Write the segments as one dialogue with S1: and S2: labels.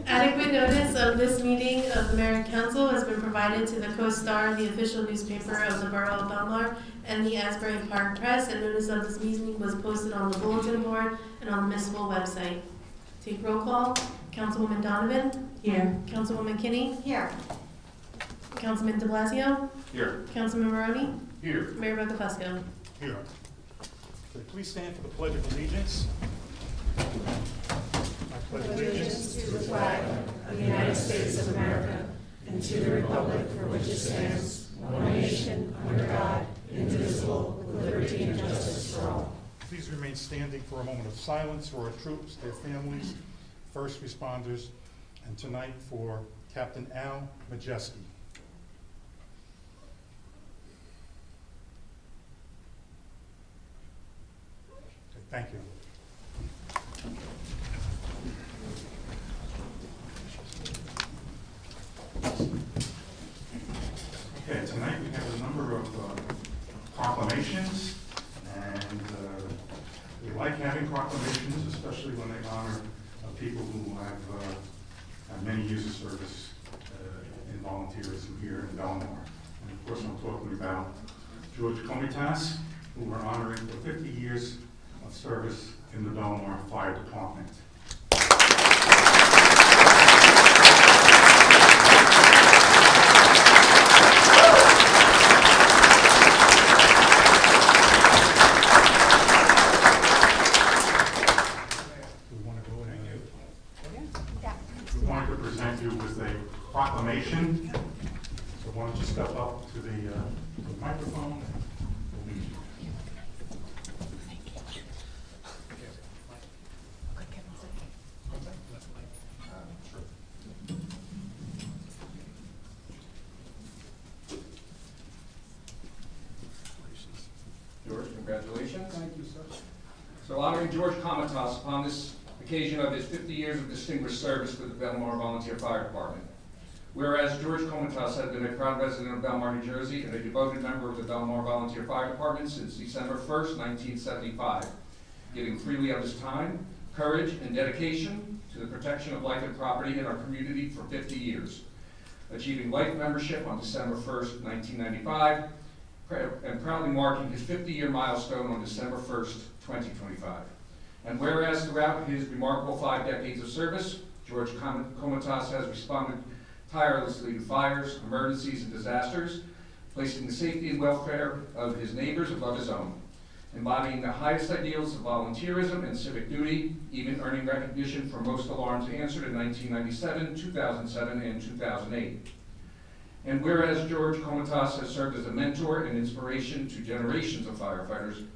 S1: Adequate notice of this meeting of the Mayor and Council has been provided to the Co-Star, the official newspaper of the Borough of Belmar, and the Asbury Park Press, and notice of this meeting was posted on the bulletin board and on the municipal website. Take roll call. Councilwoman Donovan?
S2: Here.
S1: Councilwoman Kinney?
S2: Here.
S1: Councilman de Blasio?
S3: Here.
S1: Councilman Maroney?
S3: Here.
S1: Mayor Buckafusco?
S3: Here. Okay, please stand for the Pledge of Allegiance. I pledge allegiance
S4: To the flag of the United States of America and to the republic for which it stands, one nation, under God, indivisible, with liberty and justice for all.
S3: Please remain standing for a moment of silence for our troops, their families, first responders, and tonight for Captain Al Majeski. Okay, thank you. Okay, tonight we have a number of proclamations, and we like having proclamations, especially when they honor people who have many years of service in volunteerism here in Belmar. And of course, I'm talking about George Comitas, who we're honoring for 50 years of service in the Belmar Fire Department. We wanted to present you with a proclamation. So why don't you step up to the microphone and we'll meet you.
S5: George, congratulations.
S3: Thank you, sir.
S5: So honoring George Comitas upon this occasion of his 50 years of distinguished service with the Belmar Volunteer Fire Department. Whereas George Comitas had been a proud resident of Belmar, New Jersey, and a devoted member of the Belmar Volunteer Fire Department since December 1st, 1975, giving freely of his time, courage, and dedication to the protection of life and property in our community for 50 years, achieving life membership on December 1st, 1995, and proudly marking his 50-year milestone on December 1st, 2025. And whereas throughout his remarkable 5 decades of service, George Comitas has responded tirelessly to fires, emergencies, and disasters, placing the safety and welfare of his neighbors above his own, embodying the highest ideals of volunteerism and civic duty, even earning recognition for most alarms answered in 1997, 2007, and 2008. And whereas George Comitas has served as a mentor and inspiration to generations of firefighters,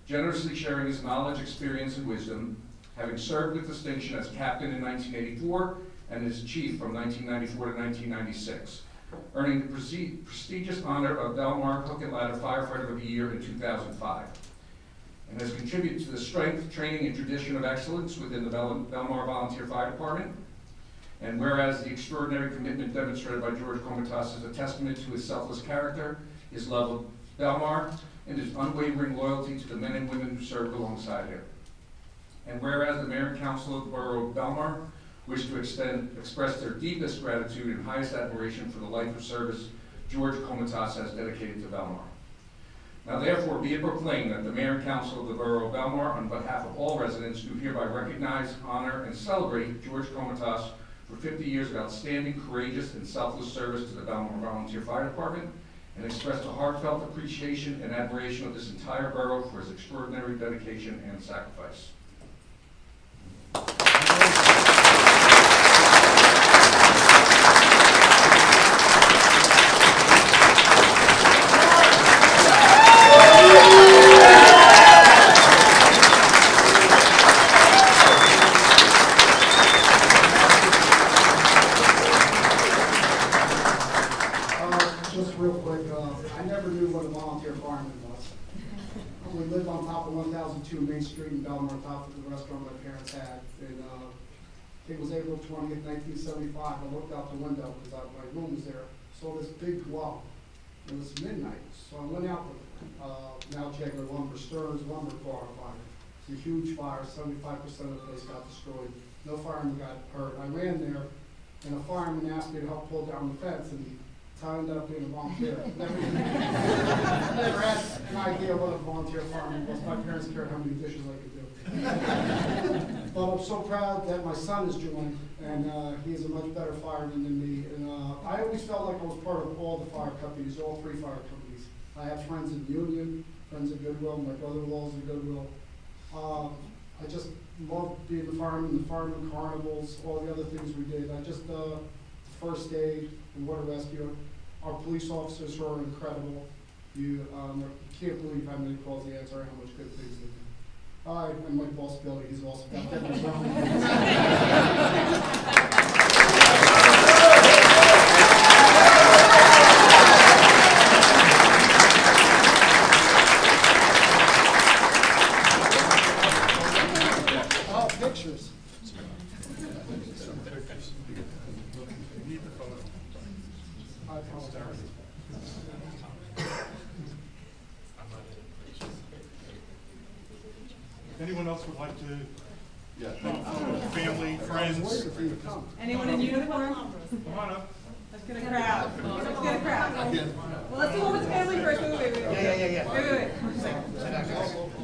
S5: generously sharing his knowledge, experience, and wisdom, having served with distinction as captain in 1984 and as chief from 1994 to 1996, earning the prestigious honor of Belmar Hook and Ladder Firefighter of the Year in 2005, and has contributed to the strength, training, and tradition of excellence within the Belmar Volunteer Fire Department. And whereas the extraordinary commitment demonstrated by George Comitas is a testament to his selfless character, his love of Belmar, and his unwavering loyalty to the men and women who served alongside him. And whereas the Mayor and Council of the Borough of Belmar wish to express their deepest gratitude and highest admiration for the life of service George Comitas has dedicated to Belmar. Now therefore be it proclaimed that the Mayor and Council of the Borough of Belmar, on behalf of all residents, do hereby recognize, honor, and celebrate George Comitas for 50 years of outstanding, courageous, and selfless service to the Belmar Volunteer Fire Department, and express a heartfelt appreciation and admiration of this entire borough for his extraordinary dedication and sacrifice.
S6: Just real quick, I never knew what a volunteer fireman was. We lived on top of 1002 Main Street in Belmar, top of the restaurant my parents had. And it was April 20th, 1975. I looked out the window because my room was there. Saw this big glow. It was midnight, so I went out with Mal Jagger Lumber, Stearns Lumber Bar Fire. It's a huge fire, 75% of the place got destroyed. No fireman got hurt. I ran there, and a fireman asked me to help pull down the fence, and I ended up being a volunteer. Never had an idea what a volunteer fireman was. My parents cared how many dishes I could do. But I'm so proud that my son has joined, and he is a much better fireman than me. And I always felt like I was part of all the fire companies, all 3 fire companies. I have friends in Union, friends at Goodwill, my brother-in-law's in Goodwill. I just love being the fireman carnivals, all the other things we did. First aid, and water rescue. Our police officers are incredible. You can't believe how many calls they answer and how much good things they do. And my boss Billy, he's awesome. Oh, pictures. I apologize.
S3: Anyone else would like to?
S2: Yeah.
S3: Family, friends?
S4: Anyone in uniform?
S3: Come on up.
S4: Let's get a crowd. Let's get a crowd. Well, let's do one with the family first. Wait. Yeah. Wait. One second.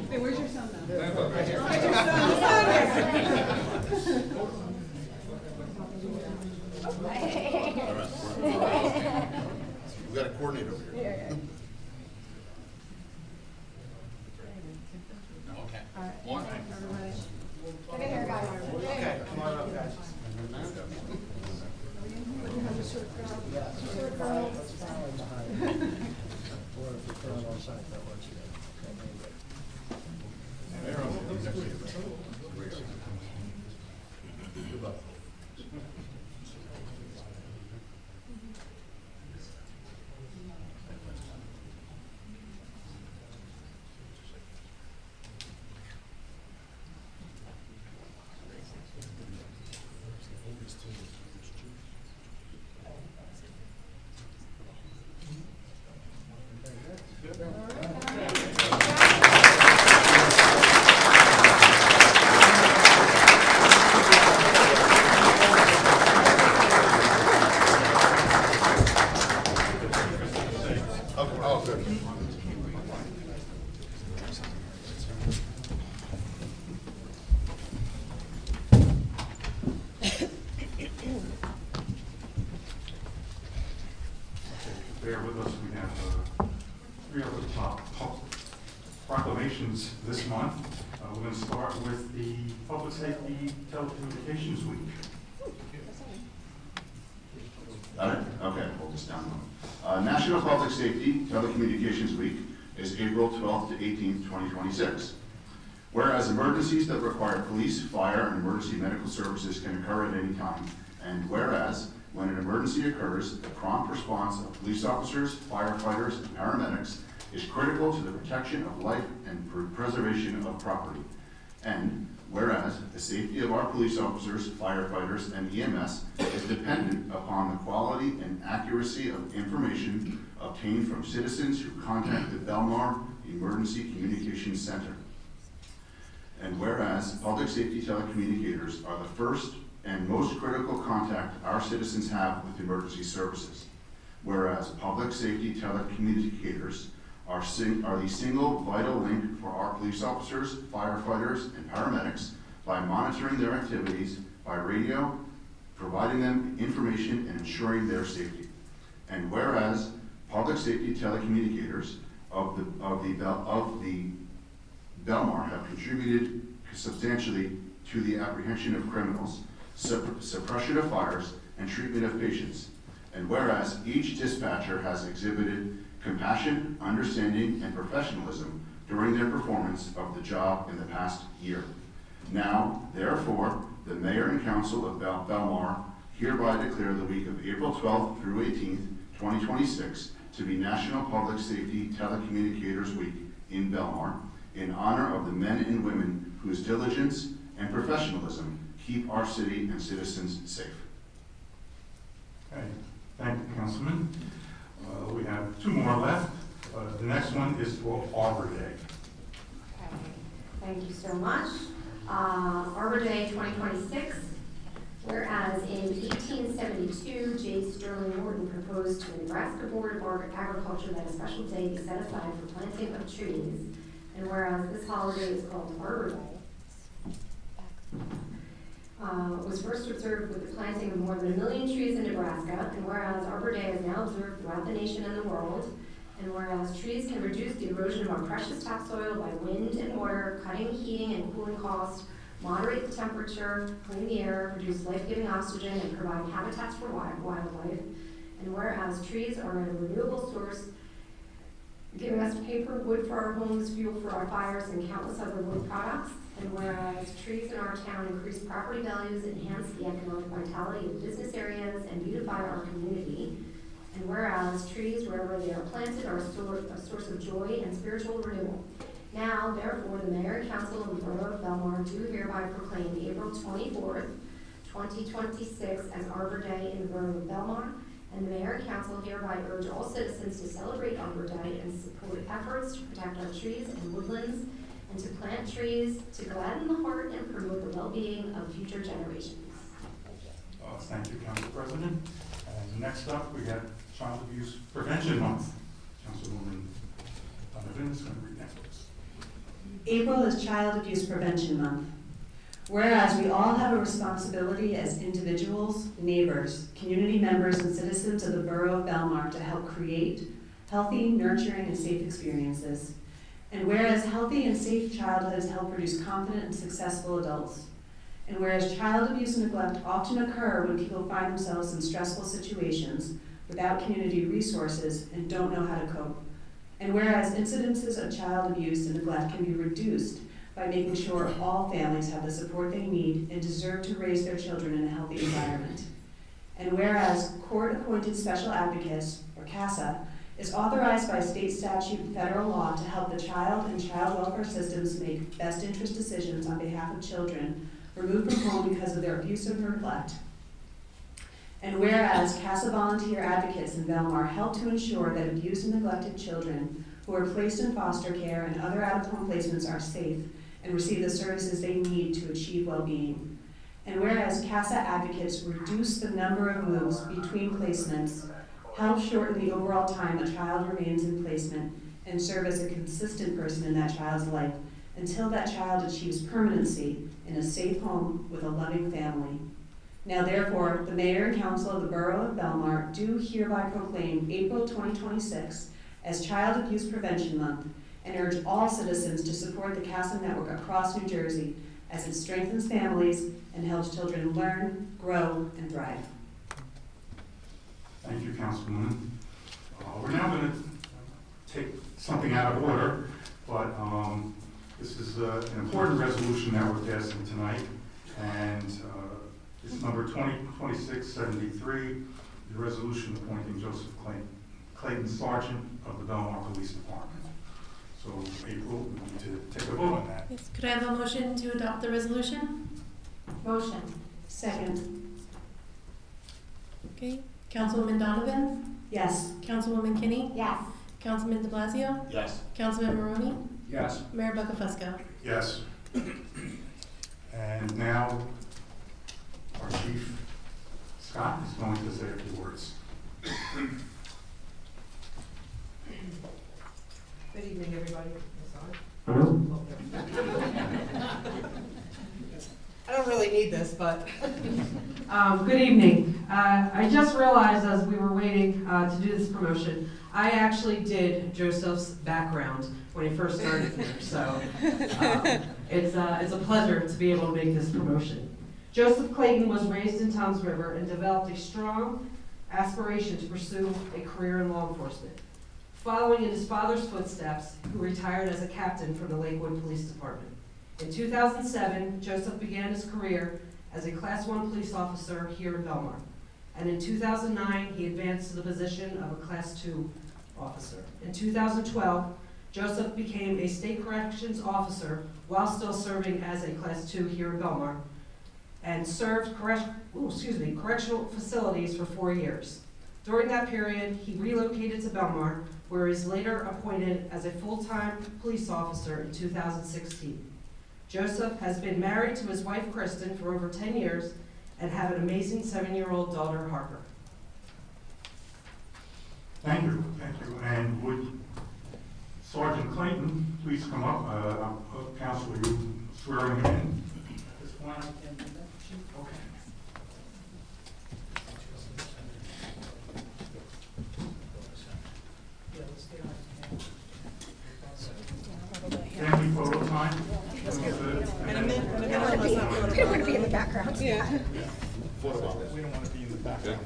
S4: Hey, where's your son now? Where's your
S2: We got a coordinator over here.
S4: Yeah.
S2: Okay.
S4: One. Everybody.
S7: Look at here, guys.
S6: Okay, come on up, guys.
S2: Good luck. Oh, good.
S3: Bear with us, we have 3 other top proclamations this month. We're going to start with the Public Safety Telecommunications Week.
S2: Got it? Okay, hold this down. National Public Safety Telecommunications Week is April 12th to 18th, 2026. Whereas emergencies that require police, fire, and emergency medical services can occur at any time, and whereas when an emergency occurs, the prompt response of police officers, firefighters, and paramedics is critical to the protection of life and preservation of property. And whereas the safety of our police officers, firefighters, and EMS is dependent upon the quality and accuracy of information obtained from citizens who contact the Belmar Emergency Communications Center. And whereas public safety telecommunicators are the first and most critical contact our citizens have with emergency services. Whereas public safety telecommunicators are the single vital link for our police officers, firefighters, and paramedics by monitoring their activities by radio, providing them information, and ensuring their safety. And whereas public safety telecommunicators of the Belmar have contributed substantially to the apprehension of criminals, suppression of fires, and treatment of patients. And whereas each dispatcher has exhibited compassion, understanding, and professionalism during their performance of the job in the past year. Now, therefore, the Mayor and Council of Belmar hereby declare the week of April 12th through 18th, 2026 to be National Public Safety Telecommunicators Week in Belmar in honor of the men and women whose diligence and professionalism keep our city and citizens safe.
S3: Okay, thank you, Councilman. We have 2 more left. The next one is for Arbor Day.
S7: Thank you so much. Arbor Day 2026. Whereas in 1872, J. Sterling Morton proposed to the Nebraska Board of Agriculture that a special day be set aside for planting of trees. And whereas this holiday is called Arbor Day, was first observed with the planting of more than 1 million trees in Nebraska. And whereas Arbor Day is now observed throughout the nation and the world. And whereas trees can reduce the erosion of our precious topsoil by wind and water, cutting heating and cooling costs, moderate the temperature, clean the air, produce life-giving oxygen, and provide habitats for wildlife. And whereas trees are a renewable source, giving us paper, wood for our homes, fuel for our fires, and countless other wood products. And whereas trees in our town increase property values, enhance the economic vitality of business areas, and beautify our community. And whereas trees, wherever they are planted, are a source of joy and spiritual renewal. Now, therefore, the Mayor and Council of the Borough of Belmar do hereby proclaim April 24th, 2026 as Arbor Day in the Borough of Belmar. And the Mayor and Council hereby urge all citizens to celebrate Arbor Day and support efforts to protect our trees and woodlands, and to plant trees to gladden the heart and promote the well-being of future generations.
S3: Thank you, Council President. And next up, we have Child Abuse Prevention Month. Councilwoman Donovan is going to read that for us.
S8: April is Child Abuse Prevention Month. Whereas we all have a responsibility as individuals, neighbors, community members, and citizens of the Borough of Belmar to help create healthy, nurturing, and safe experiences. And whereas healthy and safe childhoods help produce confident and successful adults. And whereas child abuse and neglect often occur when people find themselves in stressful situations without community resources and don't know how to cope. And whereas incidences of child abuse and neglect can be reduced by making sure all families have the support they need and deserve to raise their children in a healthy environment. And whereas court-appointed special advocates, or CASA, is authorized by state statute and federal law to help the child and child welfare systems make best interest decisions on behalf of children removed from home because of their abuse or neglect. And whereas CASA volunteer advocates in Belmar help to ensure that abused and neglected children who are placed in foster care and other out-of-home placements are safe and receive the services they need to achieve well-being. And whereas CASA advocates reduce the number of moves between placements, help shorten the overall time a child remains in placement, and serve as a consistent person in that child's life until that child achieves permanency in a safe home with a loving family. Now therefore, the Mayor and Council of the Borough of Belmar do hereby proclaim April 2026 as Child Abuse Prevention Month and urge all citizens to support the CASA network across New Jersey as it strengthens families and helps children learn, grow, and thrive.
S3: Thank you, Councilwoman. We're now going to take something out of order, but this is an important resolution that we're passing tonight, and it's number 2026-73, the resolution appointing Joseph Clayton Sergeant of the Belmar Police Department. So, April, we need to take a vote on that.
S1: Yes. Could I have a motion to adopt the resolution?
S7: Motion.
S8: Second.
S1: Okay. Councilwoman Donovan?
S8: Yes.
S1: Councilwoman Kinney?
S7: Yes.
S1: Councilman de Blasio?
S2: Yes.
S1: Councilman Maroney?
S5: Yes.
S1: Mayor Buckafusco?
S3: Yes. And now, our Chief Scott is going to say a few words.
S9: Good evening, everybody. I don't really need this, but good evening. I just realized as we were waiting to do this promotion, I actually did Joseph's background when he first started here, so it's a pleasure to be able to make this promotion. Joseph Clayton was raised in Toms River and developed a strong aspiration to pursue a career in law enforcement. Following in his father's footsteps, who retired as a captain from the Lakewood Police Department. In 2007, Joseph began his career as a Class 1 police officer here in Belmar. And in 2009, he advanced to the position of a Class 2 officer. In 2012, Joseph became a state corrections officer while still serving as a Class 2 here in Belmar, and served correctional facilities for 4 years. During that period, he relocated to Belmar, where he was later appointed as a full-time police officer in 2016. Joseph has been married to his wife Kristen for over 10 years and have an amazing 7-year-old daughter, Harper.
S3: Thank you. And would Sergeant Clayton please come up? Counsel, are you swearing him in? This one? Okay. Family photo time?
S4: We don't want to be in the background. Yeah.
S10: We don't want to be in the background.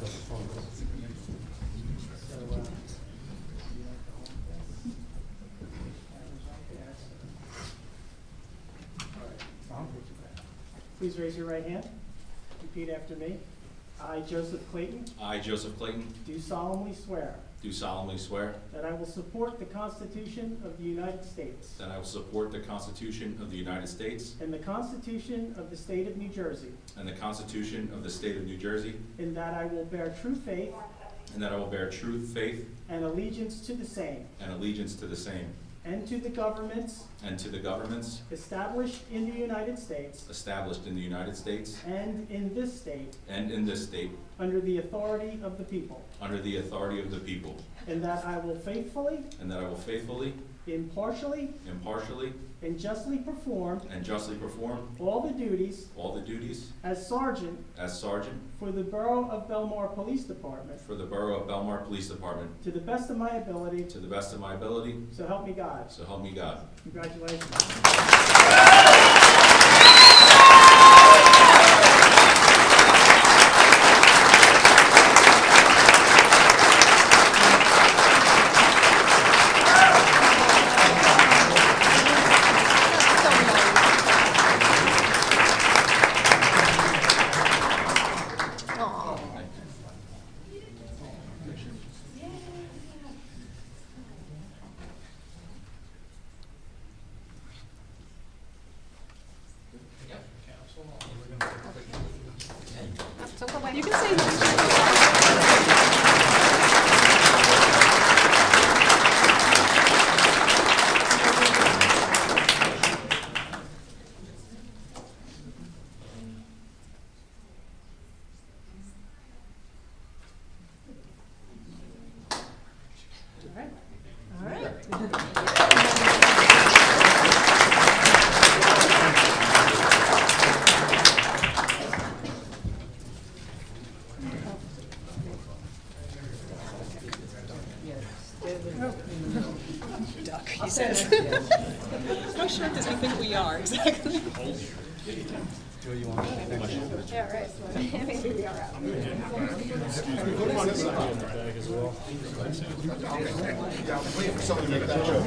S6: Please raise your right hand. Repeat after me. I, Joseph Clayton,
S10: I, Joseph Clayton,
S6: do solemnly swear
S10: do solemnly swear
S6: that I will support the Constitution of the United States
S10: that I will support the Constitution of the United States
S6: and the Constitution of the State of New Jersey,
S10: and the Constitution of the State of New Jersey,
S6: and that I will bear true faith
S10: and that I will bear true faith
S6: and allegiance to the same
S10: and allegiance to the same,
S6: and to the governments
S10: and to the governments
S6: established in the United States
S10: established in the United States
S6: and in this state
S10: and in this state,
S6: under the authority of the people,
S10: under the authority of the people,
S6: and that I will faithfully,
S10: and that I will faithfully,
S6: impartially,
S10: impartially,
S6: and justly perform
S10: and justly perform
S6: all the duties
S10: all the duties
S6: as sergeant
S10: as Sergeant
S6: for the Borough of Belmar Police Department
S10: for the Borough of Belmar Police Department
S6: to the best of my ability,
S10: to the best of my ability,
S6: so help me God.
S10: so help me God.
S6: Congratulations.
S4: You can say all right.
S11: Duck, he says. How short does he think we are, exactly?
S4: Yeah, right. Maybe we are out.
S2: Wait for someone to make that joke.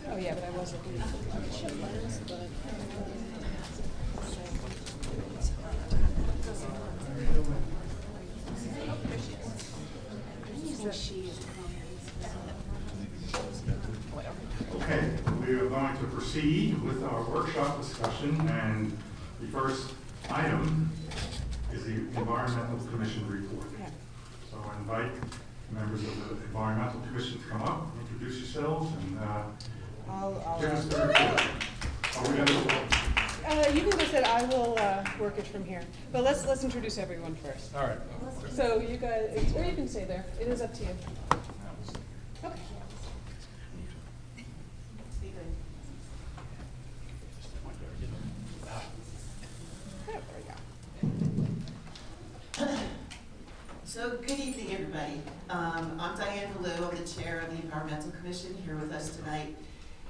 S11: Oh, yeah, but I wasn't.
S3: Okay, we are going to proceed with our workshop discussion, and the first item is the Environmental Commission report. So I invite members of the Environmental Commission to come up, introduce yourselves, and give us the report. Are we going to?
S11: You can go sit, I will work it from here. But let's introduce everyone first.
S3: All right.
S11: So you guys, or you can stay there. It is up to you. Okay. There we go.
S12: So, good evening, everybody. I'm Diane Valou, I'm the chair of the Environmental Commission. Here with us tonight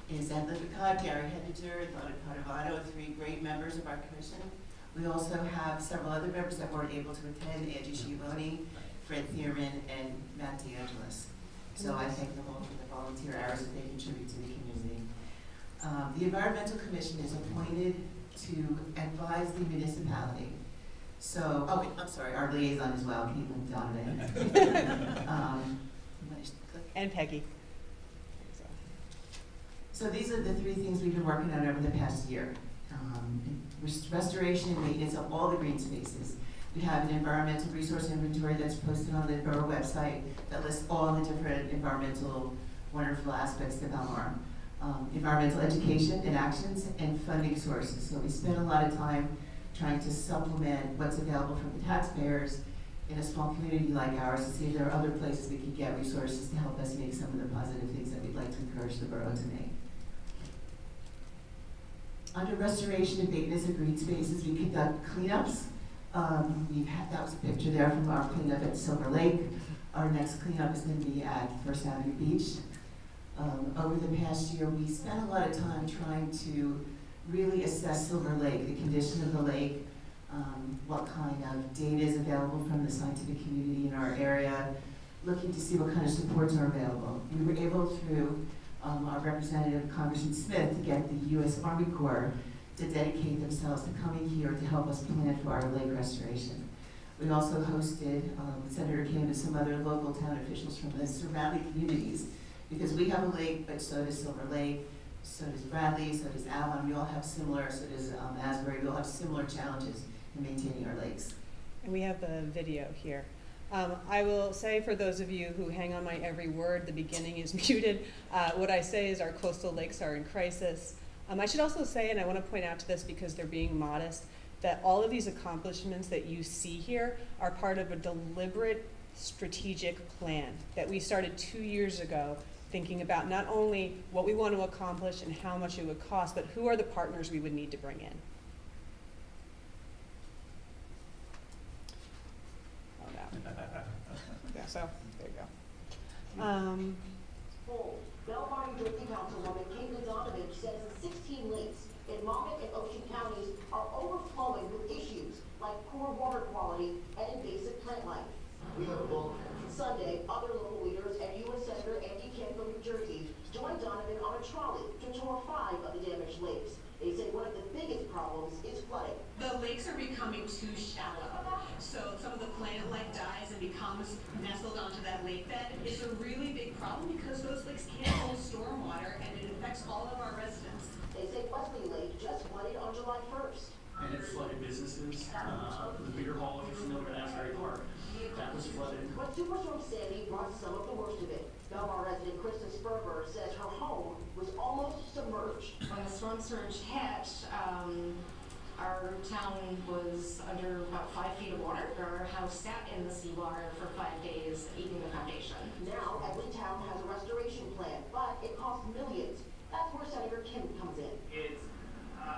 S12: is Ed Lippincott, Gary Henninger, Donna Padovano, three great members of our commission. We also have several other members that weren't able to attend, Angie Schiavone, Fred Thierman, and Matt DeAngelis. So I thank them all for the volunteer hours that they contribute to the community. The Environmental Commission is appointed to advise the municipality. So, oh, wait, I'm sorry, our liaison as well, Caitlin Donovan.
S11: And Peggy.
S12: So these are the three things we've been working on over the past year. Restoration and maintenance of all the green spaces. We have an environmental resource inventory that's posted on the borough website that lists all the different environmental wonderful aspects of Belmar. Environmental education and actions and funding sources. So we spend a lot of time trying to supplement what's available from the taxpayers in a small community like ours to see if there are other places we can get resources to help us make some of the positive things that we'd like to encourage the borough to make. Under restoration and maintenance of green spaces, we conduct cleanups. That was a picture there from our cleanup at Silver Lake. Our next cleanup is going to be at First Avenue Beach. Over the past year, we spent a lot of time trying to really assess Silver Lake, the condition of the lake, what kind of data is available from the scientific community in our area, looking to see what kind of supports are available. We were able, through our representative, Congressman Smith, to get the U.S. Army Corps to dedicate themselves to coming here to help us plan for our lake restoration. We also hosted Senator Kim and some other local town officials from the surrounding communities, because we have a lake, but so does Silver Lake, so does Bradley, so does Avon. We all have similar, so does Asbury. We all have similar challenges in maintaining our lakes.
S11: And we have the video here. I will say, for those of you who hang on my every word, the beginning is muted. What I say is our coastal lakes are in crisis. I should also say, and I want to point out to this because they're being modest, that all of these accomplishments that you see here are part of a deliberate strategic plan that we started 2 years ago, thinking about not only what we want to accomplish and how much it would cost, but who are the partners we would need to bring in. Oh no. Yeah, so there you go.
S13: Belmar, New Jersey Councilwoman Caitlin Donovan says the 16 lakes in Monmouth and Ocean counties are overflowing with issues like poor water quality and invasive plant life. We have a book. Sunday, other local leaders and U.S. Senator Andy Kim from New Jersey joined Donovan on a trolley to tour 5 of the damaged lakes. They say one of the biggest problems is flooding.
S14: The lakes are becoming too shallow, so some of the plant life dies and becomes nestled onto that lake bed. It's a really big problem because those lakes can't hold stormwater and it affects all of our residents.
S13: They say Wesley Lake just flooded on July 1st.
S15: And it flooded businesses. The bigger hall, if you're familiar with Asbury Park, that was flooded.
S13: But Superstorm Sandy brought some of the worst of it. Belmar resident Kristen Sperber says her home was almost submerged.
S14: When the storm surge hit, our town was under about 5 feet of water. Our house sat in the seawater for 5 days, eating the foundation.
S13: Now, every town has a restoration plan, but it costs millions. That's where Senator Kim comes in.
S15: It's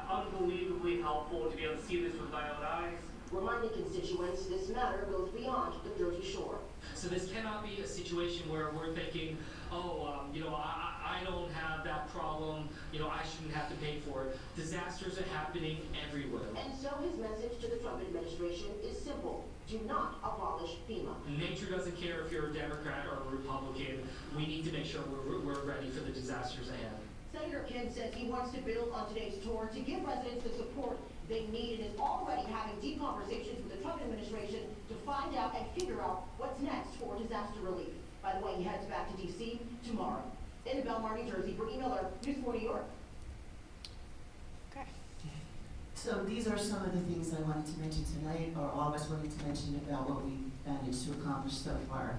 S15: unbelievably helpful to be able to see this with my own eyes.
S13: Reminding constituents this matter goes beyond the Jersey Shore.
S15: So this cannot be a situation where we're thinking, I don't have that problem, I shouldn't have to pay for it. Disasters are happening everywhere.
S13: And so his message to the Trump administration is simple. Do not abolish FEMA.
S15: Nature doesn't care if you're a Democrat or a Republican. We need to make sure we're ready for the disasters ahead.
S13: Senator Kim says he wants to build on today's tour to give residents the support they need and is already having deep conversations with the Trump administration to find out and figure out what's next for disaster relief. By the way, he heads back to D.C. tomorrow. In Belmar, New Jersey, Brittany Miller, News 4 New York.
S11: Okay.
S12: So these are some of the things I wanted to mention tonight, or all of us wanted to mention about what we managed to accomplish so far.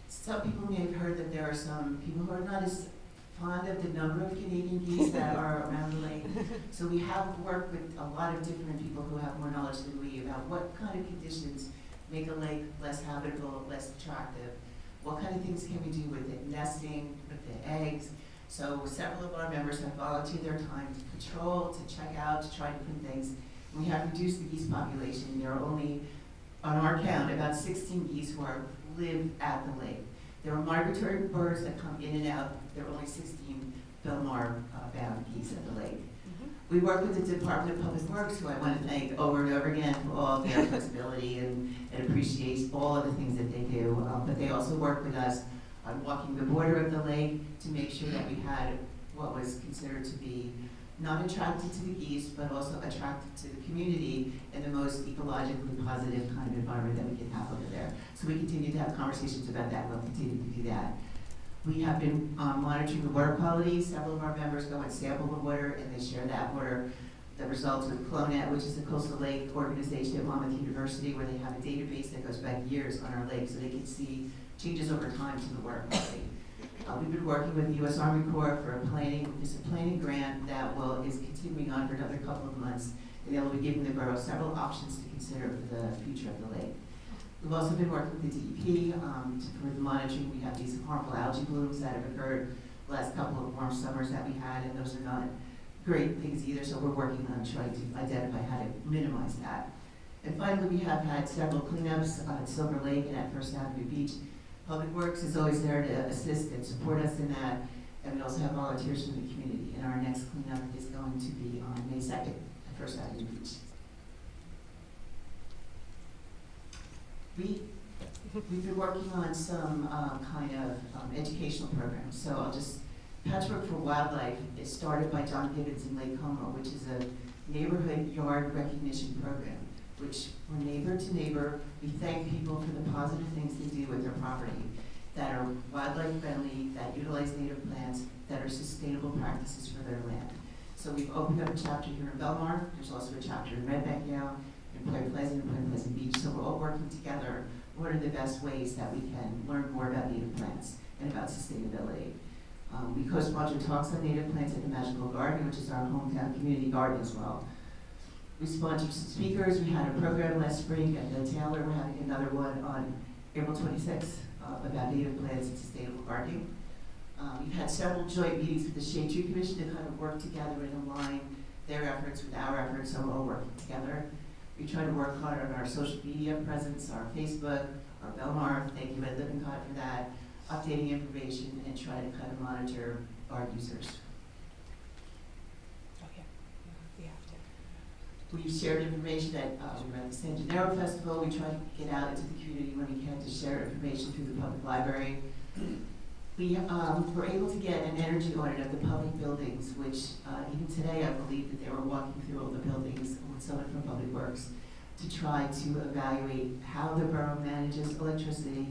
S12: Some people may have heard that there are some people who are not as fond of the number of Canadian geese that are around the lake. So we have worked with a lot of different people who have more knowledge than we about what kind of conditions make a lake less habitable, less attractive. What kind of things can we do with it, nesting, with the eggs. So several of our members have volunteered their time to patrol, to check out, to try different things. We have reduced the geese population. There are only, on our count, about 16 geese who live at the lake. There are migratory birds that come in and out. There are only 16 Belmar bound geese at the lake. We work with the Department of Public Works, who I want to thank over and over again for all their flexibility and appreciates all of the things that they do. But they also work with us on walking the border of the lake to make sure that we had what was considered to be not attracted to the geese, but also attracted to the community in the most ecologically positive kind of environment that we can have over there. So we continue to have conversations about that. We'll continue to do that. We have been monitoring the water quality. Several of our members go and sample the water, and they share that water, the results with CLONET, which is the Coastal Lake Organization at Monmouth University, where they have a database that goes back years on our lake, so they can see changes over time to the water quality. We've been working with the U.S. Army Corps for a planning grant that is continuing on for another couple of months, and they will be giving the borough several options to consider for the future of the lake. We've also been working with the DEP for the monitoring. We have these harmful algae blooms that have occurred the last couple of warm summers that we had, and those are not great things either, so we're working on trying to identify how to minimize that. And finally, we have had several cleanups at Silver Lake and at First Avenue Beach. Public Works is always there to assist and support us in that, and we also have volunteers from the community. And our next cleanup is going to be on May 2nd at First Avenue Beach. We've been working on some kind of educational programs. So I'll just, Patchwork for Wildlife is started by John Gibbons in Lake Como, which is a neighborhood yard recognition program, which we're neighbor to neighbor. We thank people for the positive things they do with their property that are wildlife friendly, that utilize native plants, that are sustainable practices for their land. So we've opened up a chapter here in Belmar. There's also a chapter in Red Bank now, in Point Pleasant and Point Pleasant Beach. So we're all working together. What are the best ways that we can learn more about native plants and about sustainability? We co-sponsor talks on native plants at the Magical Garden, which is our hometown community garden as well. We sponsor speakers. We had a program last spring at the Taylor. We're having another one on April 26th about native plants and sustainable gardening. We've had several joint meetings with the Shade Tree Commission to kind of work together and align their efforts with our efforts, so we're all working together. We try to work hard on our social media presence, our Facebook, our Belmar, thank you Ed Lippincott for that, updating information and try to kind of monitor our users. We've shared information at, we were at the San Gennaro Festival. We try to get out into the community when we can to share information through the public library. We were able to get an energy audit of the public buildings, which even today I believe that they were walking through all the buildings with someone from Public Works to try to evaluate how the borough manages electricity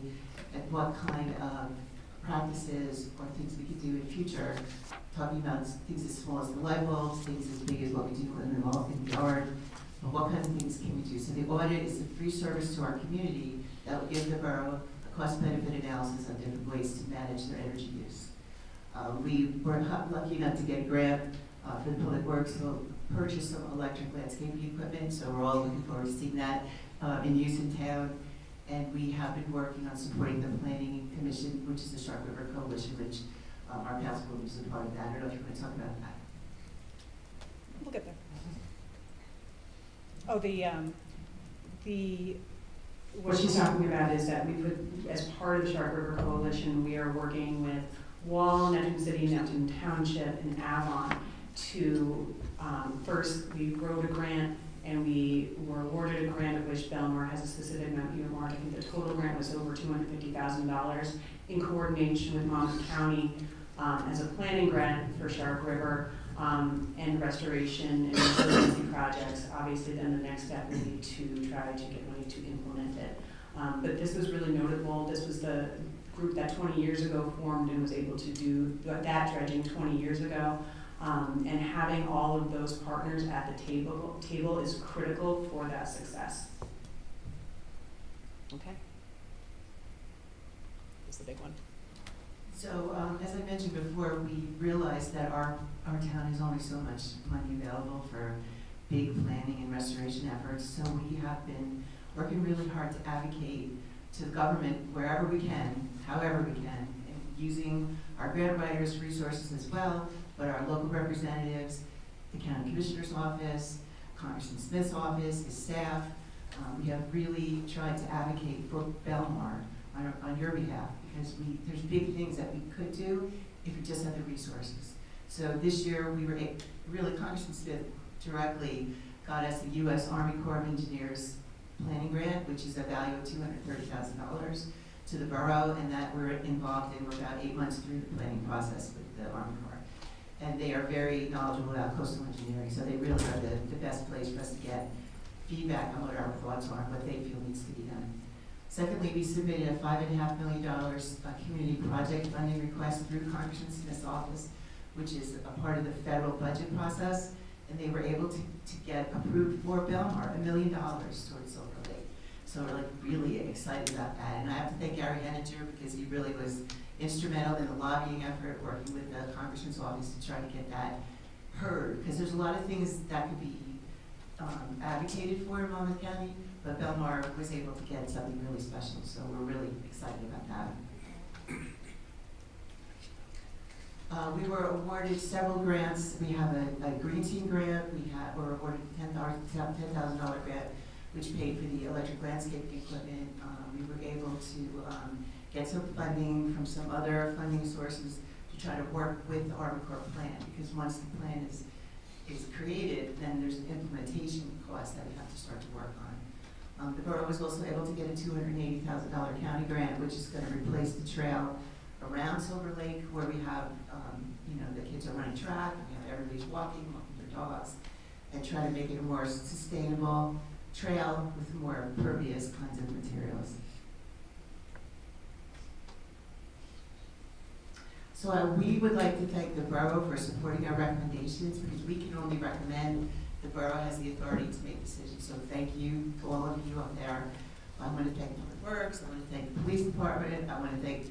S12: and what kind of practices or things we could do in future, talking about things as small as the light bulbs, things as big as what we do in the yard, but what kinds of things can we do? So the audit is a free service to our community that will give the borough a cost-benefit analysis on different ways to manage their energy use. We were lucky enough to get a grant for the Public Works to purchase some electric landscaping equipment, so we're all looking forward to seeing that in use in town. And we have been working on supporting the Planning Commission, which is the Shark River Coalition, which our councilwoman is a part of that. I don't know if you want to talk about that.
S11: We'll get there. Oh,
S8: what she's talking about is that we put, as part of the Shark River Coalition, we are working with Wall, Neptune City, Neptune Township, and Avon to, first we wrote a grant and we were awarded a grant of which Belmar has a specific amount earmarked. I think the total grant was over $250,000 in coordination with Monmouth County as a planning grant for Shark River and restoration and resiliency projects. Obviously, then the next step would be to try to get money to implement it. But this was really notable. This was the group that 20 years ago formed and was able to do that dredging 20 years ago. And having all of those partners at the table is critical for that success.
S11: Okay. This is the big one.
S12: So, as I mentioned before, we realized that our town has only so much money available for big planning and restoration efforts, so we have been working really hard to advocate to the government wherever we can, however we can, and using our grant writers' resources as well, but our local representatives, the county commissioner's office, Congressman Smith's office, his staff. We have really tried to advocate for Belmar on your behalf, because there's big things that we could do if we just had the resources. So this year, we were really, Congressman Smith directly got us the U.S. Army Corps of Engineers planning grant, which is a value of $230,000 to the borough, and that we're involved in. We're about 8 months through the planning process with the Army Corps. And they are very knowledgeable about coastal engineering, so they really are the best place for us to get feedback on what our thoughts are and what they feel needs to be done. Secondly, we submitted a $5.5 million community project funding request through Congressman Smith's office, which is a part of the federal budget process, and they were able to get approved for Belmar $1 million towards Silver Lake. So we're like really excited about that. And I have to thank Gary Henninger, because he really was instrumental in the lobbying effort, working with the Congressman's office to try to get that heard. Because there's a lot of things that could be advocated for in Monmouth County, but Belmar was able to get something really special. So we're really excited about that. We were awarded several grants. We have a green team grant. We're awarded $10,000 grant, which paid for the electric landscaping equipment. We were able to get some funding from some other funding sources to try to work with the Army Corps plan, because once the plan is created, then there's an implementation cost that we have to start to work on. The borough was also able to get a $280,000 county grant, which is going to replace the trail around Silver Lake, where we have, the kids are running track, and we have everybody's walking their dogs, and try to make it a more sustainable trail with more pervious kinds of materials. So we would like to thank the borough for supporting our recommendations, because we can only recommend. The borough has the authority to make decisions. So thank you to all of you out there. I want to thank Public Works. I want to thank the police department. I want to thank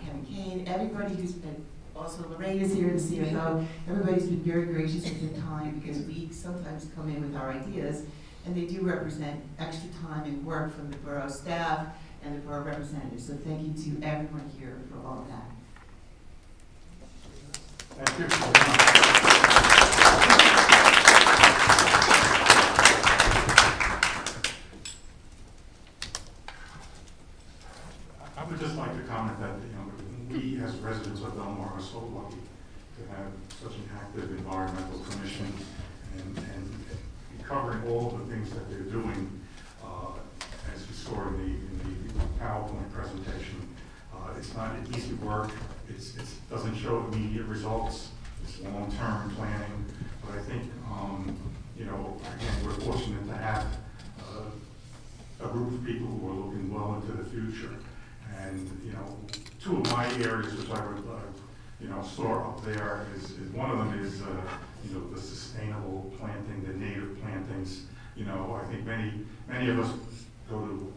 S12: Kevin Kane, everybody who's been, also Lorraine is here, the CFO. Everybody's been very gracious with their time, because we sometimes come in with our ideas, and they do represent extra time and work from the borough staff and the borough representatives. So thank you to everyone here for all of that.
S3: Thank you. I would just like to comment that we as residents of Belmar are so lucky to have such an active environmental commission and covering all of the things that they're doing, as you saw in the PowerPoint presentation. It's not an easy work. It doesn't show immediate results. It's long-term planning. But I think, again, we're fortunate to have a group of people who are looking well into the future. And, two of my areas which I would, store up there is one of them is, the sustainable planting, the native plantings. I think many of us go to,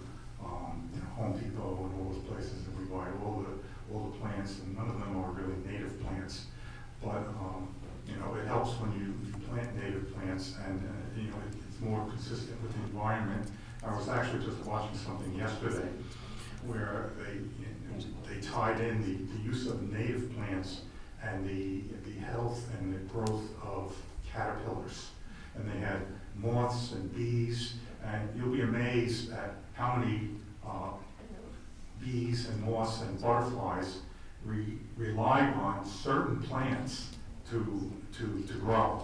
S3: Home Depot and all those places, and we buy all the plants, and none of them are really native plants. But, it helps when you plant native plants, and, it's more consistent with the environment. I was actually just watching something yesterday where they tied in the use of native plants and the health and the growth of caterpillars. And they had moths and bees, and you'll be amazed at how many bees and moths and butterflies rely on certain plants to grow.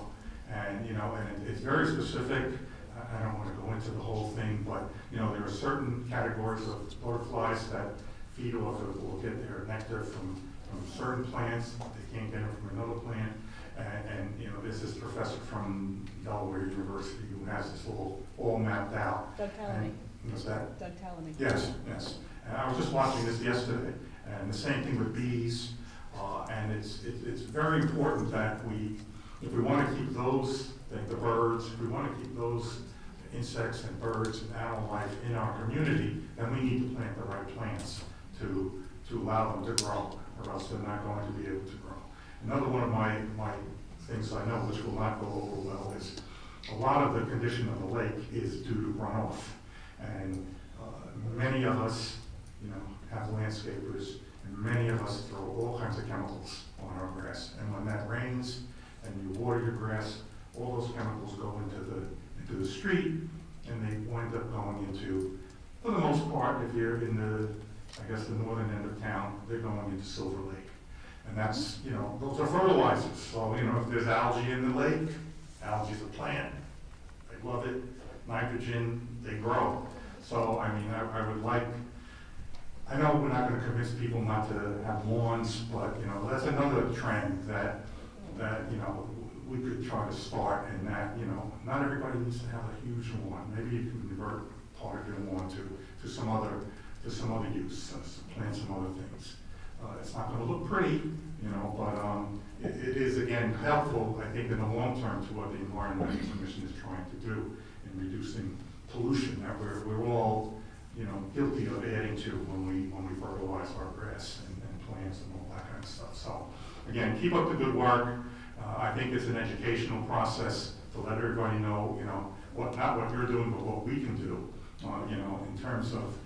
S3: And and it's very specific. I don't want to go into the whole thing, but there are certain categories of butterflies that feed off of or get their nectar from certain plants. They can't get it from another plant. And there's this professor from Delaware University who has this all mapped out.
S11: Doug Tallamy.
S3: Was that?
S11: Doug Tallamy.
S3: Yes. And I was just watching this yesterday, and the same thing with bees. And it's very important that if we want to keep those, the birds, if we want to keep those insects and birds and animal life in our community, then we need to plant the right plants to allow them to grow. or else they're not going to be able to grow. Another one of my things I know which will not go over well is a lot of the condition of the lake is due to runoff. And many of us, have landscapers, and many of us throw all kinds of chemicals on our grass. And when that rains and you water your grass, all those chemicals go into the street, and they wind up going into, for the most part, if you're in the northern end of town, they're going into Silver Lake. And that's, those are fertilizers. So, if there's algae in the lake, algae's a plant. They love it. Nitrogen, they grow. So, I would like, I know we're not going to convince people not to have lawns, but, that's another trend that we could try to start, and that, not everybody needs to have a huge lawn. Maybe you can convert part of your lawn to some other use, plant some other things. It's not going to look pretty, but it is, again, helpful, I think, in the long term to what the Environmental Commission is trying to do in reducing pollution that we're all, guilty of adding to when we fertilize our grass and plants and all that kind of stuff. So, again, keep up the good work. I think it's an educational process to let everybody know, not what you're doing, but what we can do, in terms of,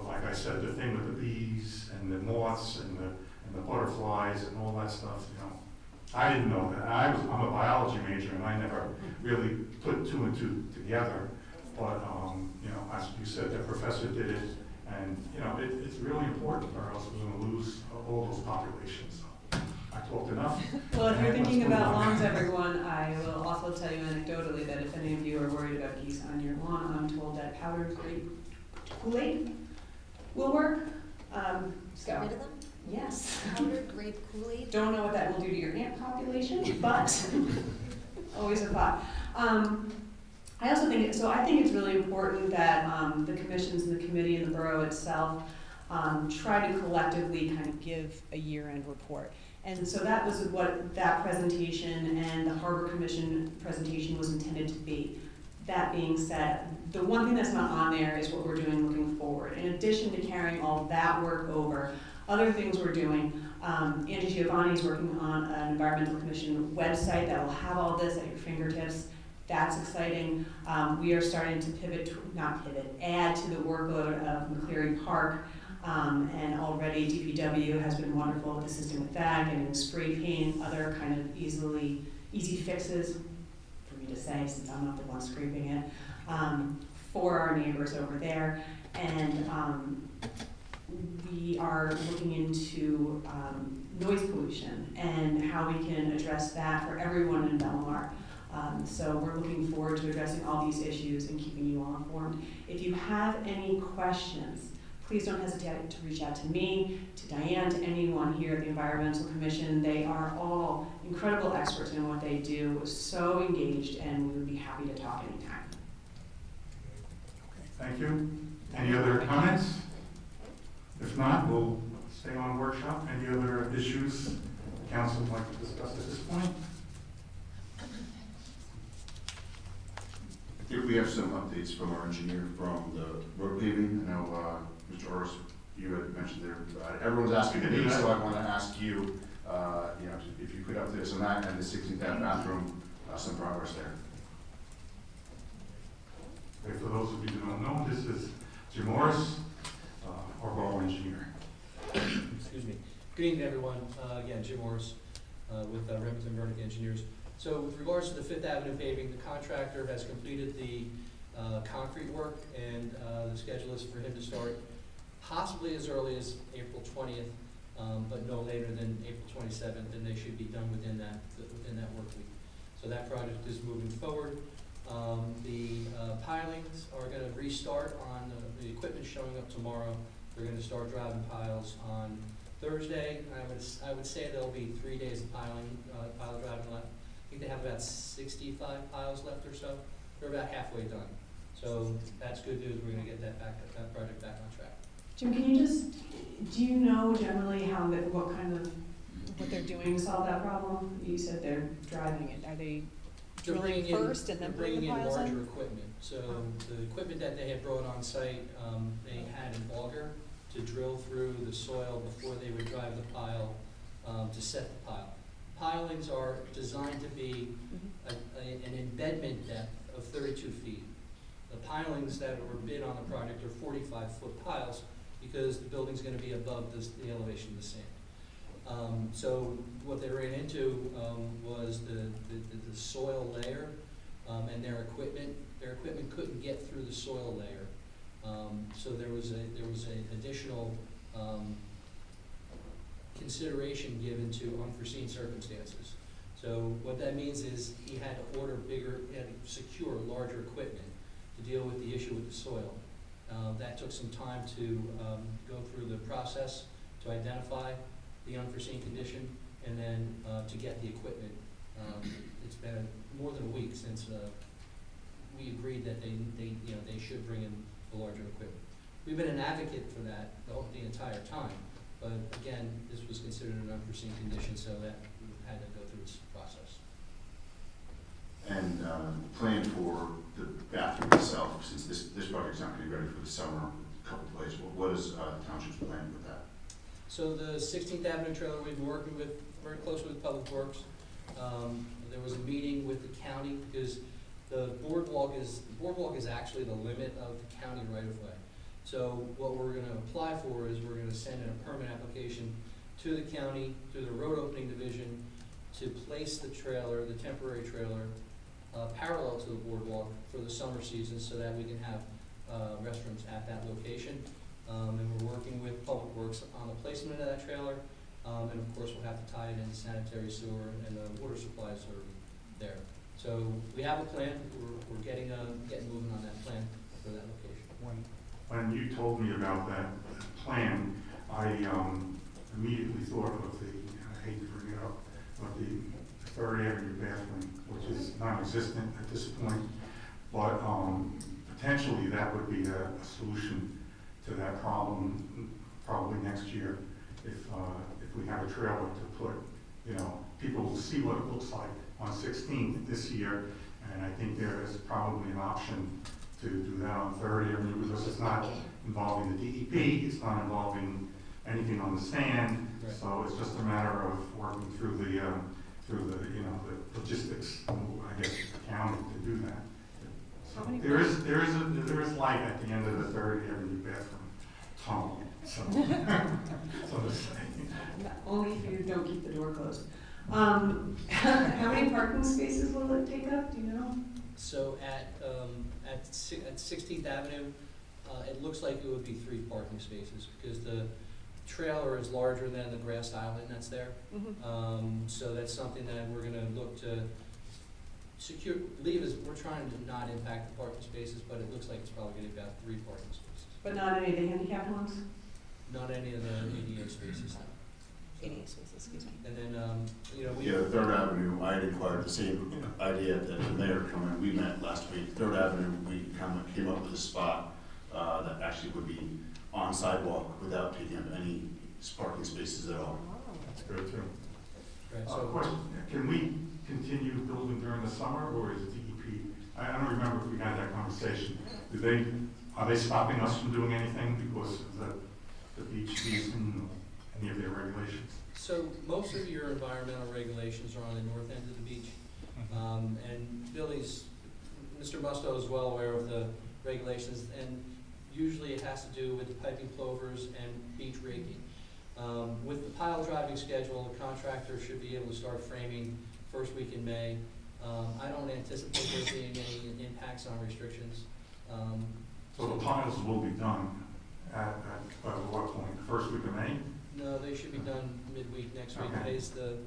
S3: like I said, the thing with the bees and the moths and the butterflies and all that stuff, I didn't know that. I'm a biology major, and I never really put two and two together. But, as you said, the professor did it, and, it's really important, or else we're going to lose all those populations. So I talked enough.
S11: Well, if you're thinking about lawns, everyone, I will also tell you anecdotally that if any of you are worried about geese on your lawn, I'm told that powdered grape Kool-Aid will work.
S7: Get rid of them?
S11: Yes.
S7: Powdered grape Kool-Aid?
S11: Don't know what that will do to your ant population, but always a thought. I also think, I think it's really important that the commissions and the committee and the borough itself try to collectively kind of give a year-end report. And so that was what that presentation and the Harbor Commission presentation was intended to be. That being said, the one thing that's not on there is what we're doing looking forward. In addition to carrying all that work over, other things we're doing, Angie Giovanni's working on an Environmental Commission website that will have all this at your fingertips. That's exciting. We are starting to add to the workload of McCleary Park, and already DPW has been wonderful with assisting with that, getting spray paint, other kind of easy fixes, for me to say since I'm not the one scraping it, for our neighbors over there. And we are looking into noise pollution and how we can address that for everyone in Belmar. So we're looking forward to addressing all these issues and keeping you all informed. If you have any questions, please don't hesitate to reach out to me, to Diane, to anyone here at the Environmental Commission. They are all incredible experts in what they do, so engaged, and we would be happy to talk anytime.
S3: Thank you. Any other comments? If not, we'll stay on workshop. Any other issues the council would like to discuss at this point?
S2: I think we have some updates from our engineer from the road paving. I know, Mr. Orris, you had mentioned there, everyone's asking me, so I want to ask you, if you could update us on that and the 16th Ave bathroom, some progress there.
S3: Okay, for those of you who don't know, this is Jim Orris, our borough engineer.
S16: Excuse me. Good evening, everyone. Again, Jim Orris with Remington Vernick Engineers. So with regards to the Fifth Avenue paving, the contractor has completed the concrete work, and the schedule is for him to start possibly as early as April 20th, but no later than April 27th, and they should be done within that work week. So that project is moving forward. The pilings are going to restart on the equipment showing up tomorrow. They're going to start driving piles on Thursday. I would say there'll be 3 days of pile driving left. I think they have about 65 piles left or so. They're about halfway done. So that's good news. We're going to get that project back on track.
S11: Jim, do you know generally what they're doing to solve that problem? You said they're driving it. Are they drilling first and then putting the piles in?
S16: Larger equipment. So the equipment that they had brought on site, they had an auger to drill through the soil before they would drive the pile, to set the pile. Pilings are designed to be an embedment depth of 32 feet. The pilings that were bid on the project are 45-foot piles because the building's gonna be above the elevation of the sand. So what they ran into was the soil layer and their equipment. Their equipment couldn't get through the soil layer. So there was an additional consideration given to unforeseen circumstances. So what that means is he had to order bigger, he had to secure larger equipment to deal with the issue with the soil. That took some time to go through the process to identify the unforeseen condition and then to get the equipment. It's been more than a week since we agreed that they should bring in the larger equipment. We've been an advocate for that the entire time, but again, this was considered an unforeseen condition, so that we had to go through this process.
S2: And plan for the bathroom itself, since this project's not gonna be ready for the summer, a couple of places. What is the township's plan with that?
S16: So the 16th Avenue trailer, we've been working with, very closely with Public Works. There was a meeting with the county because the boardwalk is actually the limit of the county right of way. So what we're gonna apply for is we're gonna send in a permit application to the county, to the road opening division, to place the trailer, the temporary trailer, parallel to the boardwalk for the summer season so that we can have restrooms at that location. And we're working with Public Works on the placement of that trailer. And of course, we'll have to tie it in sanitary sewer and the water supplies are there. So we have a plan. We're getting moving on that plan for that location.
S3: When you told me about that plan, I immediately thought of I hate to bring it up, but the 3rd Avenue bathroom, which is non-existent at this point, but potentially that would be a solution to that problem probably next year if we have a trailer to put, people will see what it looks like on 16th this year, and I think there is probably an option to do that on 3rd Avenue because it's not involving the DEP, it's not involving anything on the sand,
S16: Right.
S3: So it's just a matter of working through the the logistics, I guess, of the county to do that. So there is light at the end of the 3rd Avenue bathroom tunnel. So, so to say.
S8: Only if you don't keep the door closed. How many parking spaces will it take up, do you know?
S16: So at 16th Avenue, it looks like it would be 3 parking spaces because the trailer is larger than the grass island that's there. So that's something that we're gonna look to we're trying to not impact the parking spaces, but it looks like it's probably gonna be about 3 parking spaces.
S8: But not any of the handicapped ones?
S16: Not any of the ADA spaces, no.
S11: ADA spaces, excuse me.
S16: And then, we.
S2: Yeah, 3rd Avenue, I had inquired the same idea that the mayor come in, we met last week. 3rd Avenue, we kind of came up with a spot that actually would be on sidewalk without taking up any parking spaces at all.
S3: That's good too.
S16: Right, so.
S3: Question, can we continue building during the summer or is DEP, I don't remember if we had that conversation. Are they stopping us from doing anything because of the beach season, any of their regulations?
S16: So most of your environmental regulations are on the north end of the beach. And Mr. Musto is well aware of the regulations, and usually it has to do with the piping plovers and beach raking. With the pile driving schedule, the contractor should be able to start framing first week in May. I don't anticipate there being any impacts on restrictions.
S3: So the piles will be done at what point, the first week of May?
S16: No, they should be done midweek next week.
S3: Okay.
S16: Today's the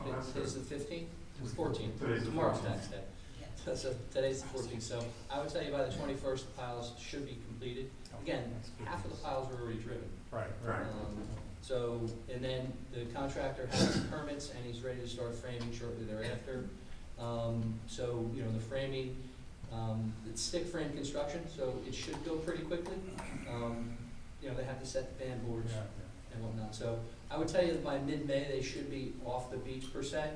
S3: Oh, that's
S16: Today's the 15th? It's 14th.
S3: Today's the
S16: Tomorrow's
S3: 14th.
S16: tax day. So today's the 14th. So I would tell you by the 21st, the piles should be completed. Again, half of the piles are already driven.
S3: Right.
S16: And then the contractor has permits and he's ready to start framing shortly thereafter. The framing, it's stick frame construction, so it should go pretty quickly. They have to set the band boards and whatnot. So I would tell you that by mid-May, they should be off the beach per se,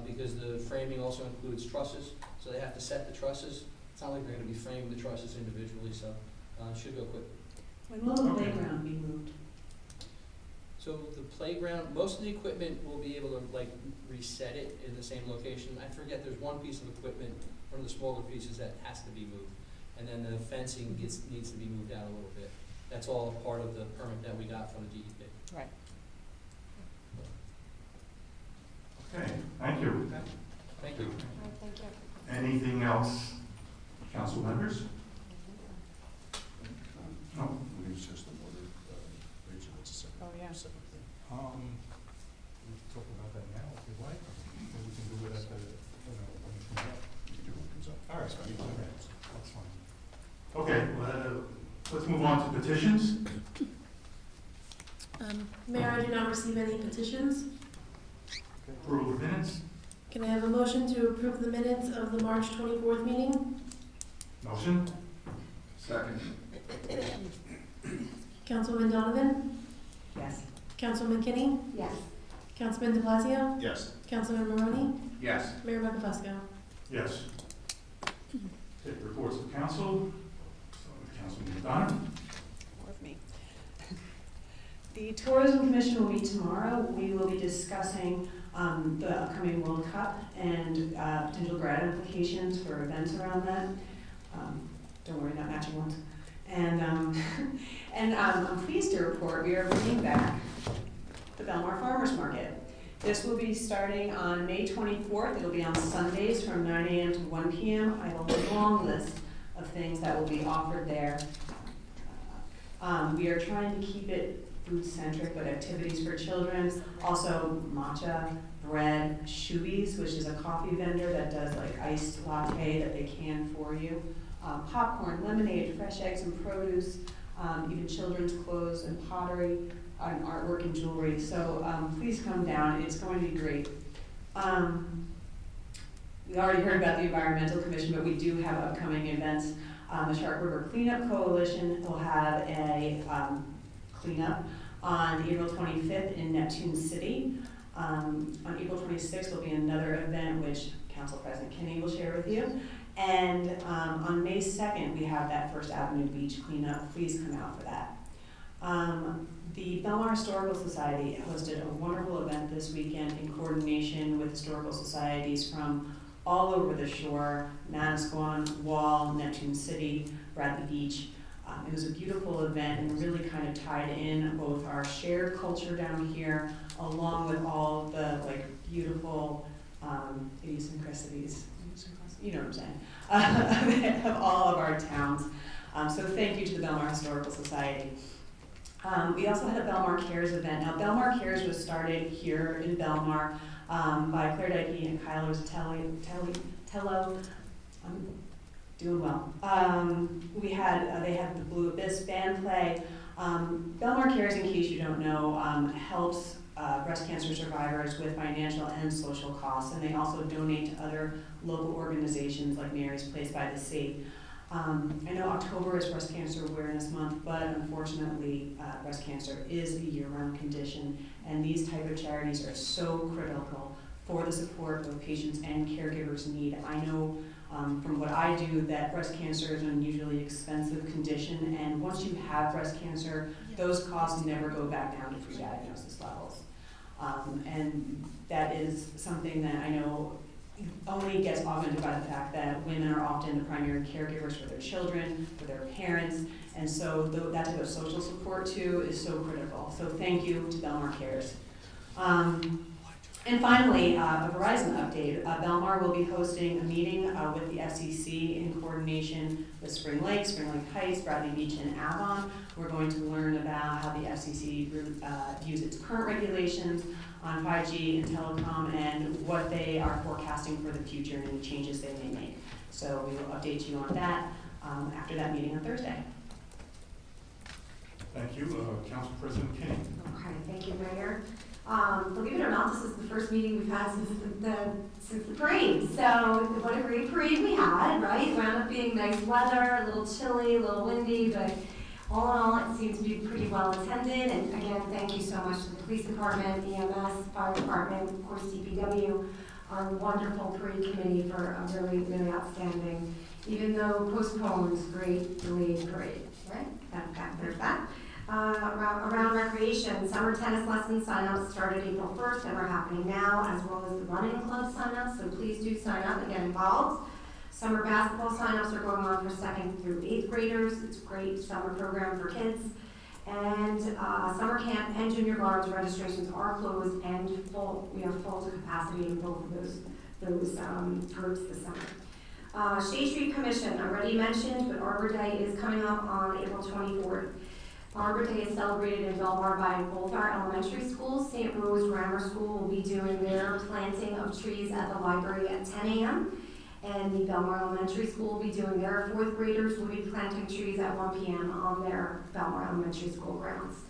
S16: because the framing also includes trusses, so they have to set the trusses. It's not like they're gonna be framing the trusses individually, so it should go quick.
S8: When will the playground be moved?
S16: So the playground, most of the equipment will be able to like reset it in the same location. I forget, there's one piece of equipment, one of the smaller pieces that has to be moved. And then the fencing needs to be moved out a little bit. That's all part of the permit that we got from the DEP.
S11: Right.
S3: Okay, thank you.
S16: Thank you.
S11: Thank you.
S3: Anything else, council members? No.
S11: Oh, yeah.
S3: We can talk about that now if you'd like, or we can do it at the, when it comes up. You can do it when it comes up. All right, that's fine. Okay, well, let's move on to petitions.
S1: Mayor, I do not receive any petitions.
S3: Approval of minutes.
S1: Can I have a motion to approve the minutes of the March 24th meeting?
S3: Motion. Second.
S1: Councilman Donovan?
S8: Yes.
S1: Councilman Kinney?
S7: Yes.
S1: Councilman de Blasio?
S2: Yes.
S1: Councilman Maroney?
S3: Yes.
S1: Mayor Buckafusco?
S3: Yes. Okay, reports of council. Councilman McDonough.
S8: More of me. The Tourism Commission will meet tomorrow. We will be discussing the upcoming World Cup and potential grant implications for events around that. Don't worry, not matching ones. And I'm pleased to report we are bringing back the Belmar Farmers Market. This will be starting on May 24th. It'll be on Sundays from 9 a.m. to 1 p.m. I have a long list of things that will be offered there. We are trying to keep it food-centric, but activities for children. Also matcha, bread, Shoobies, which is a coffee vendor that does like iced latte that they can for you. Popcorn, lemonade, fresh eggs and produce, even children's clothes and pottery, and artwork and jewelry. So please come down, it's going to be great. We already heard about the Environmental Commission, but we do have upcoming events. The Shark River Cleanup Coalition will have a cleanup on April 25th in Neptune City. On April 26th will be another event which Council President Kinney will share with you. And on May 2nd, we have that First Avenue Beach cleanup. Please come out for that. The Belmar Historical Society hosted a wonderful event this weekend in coordination with historical societies from all over the shore, Manasquan, Wall, Neptune City, Bradley Beach. It was a beautiful event and really kind of tied in both our shared culture down here along with all the like beautiful idiosyncrasies, you know what I'm saying, of all of our towns. So thank you to the Belmar Historical Society. We also had a Belmar Cares event. Now Belmar Cares was started here in Belmar by Claire Dykey and Kyle Tello. I'm doing well. They had the Blue Abyss band play. Belmar Cares, in case you don't know, helps breast cancer survivors with financial and social costs, and they also donate to other local organizations like Mary's Place by the Sea. I know October is Breast Cancer Awareness Month, but unfortunately, breast cancer is a year-round condition, and these type of charities are so critical for the support both patients and caregivers need. I know from what I do that breast cancer is an unusually expensive condition, and once you have breast cancer, those costs never go back down to pre-diagnosis levels. And that is something that I know only gets augmented by the fact that women are often the primary caregivers for their children, for their parents, and so that type of social support too is so critical. So thank you to Belmar Cares. And finally, a Verizon update. Belmar will be hosting a meeting with the FCC in coordination with Spring Lake Heights, Bradley Beach, and Avon. We're going to learn about how the FCC views its current regulations on 5G and telecom and what they are forecasting for the future and any changes they may make. So we will update you on that after that meeting on Thursday.
S3: Thank you. Council President Kinney.
S7: Okay, thank you, Mayor. Believe it or not, this is the first meeting we've had since the parade. So what a great parade we had, right? It wound up being nice weather, a little chilly, a little windy, but all in all, it seems to be pretty well attended. And again, thank you so much to the police department, EMS, fire department, of course DPW, our wonderful parade committee for a really, really outstanding, even though postponed, great delayed parade, right? There's that. Around recreation, summer tennis lesson sign-ups started April 1st and are happening now, as well as the running club sign-ups, so please do sign up and get involved. Summer basketball sign-ups are going on for 2nd through 8th graders. It's a great summer program for kids. And summer camp and junior guards registrations are closed and full. We are full to capacity in both of those groups this summer. Shade Tree Commission, I already mentioned, but Arbor Day is coming up on April 24th. Arbor Day is celebrated in Belmar by both our elementary schools. St. Rose Grammar School will be doing their planting of trees at the library at 10 a.m. And the Belmar Elementary School will be doing their 4th graders will be planting trees at 1 p.m. on their Belmar Elementary School grounds.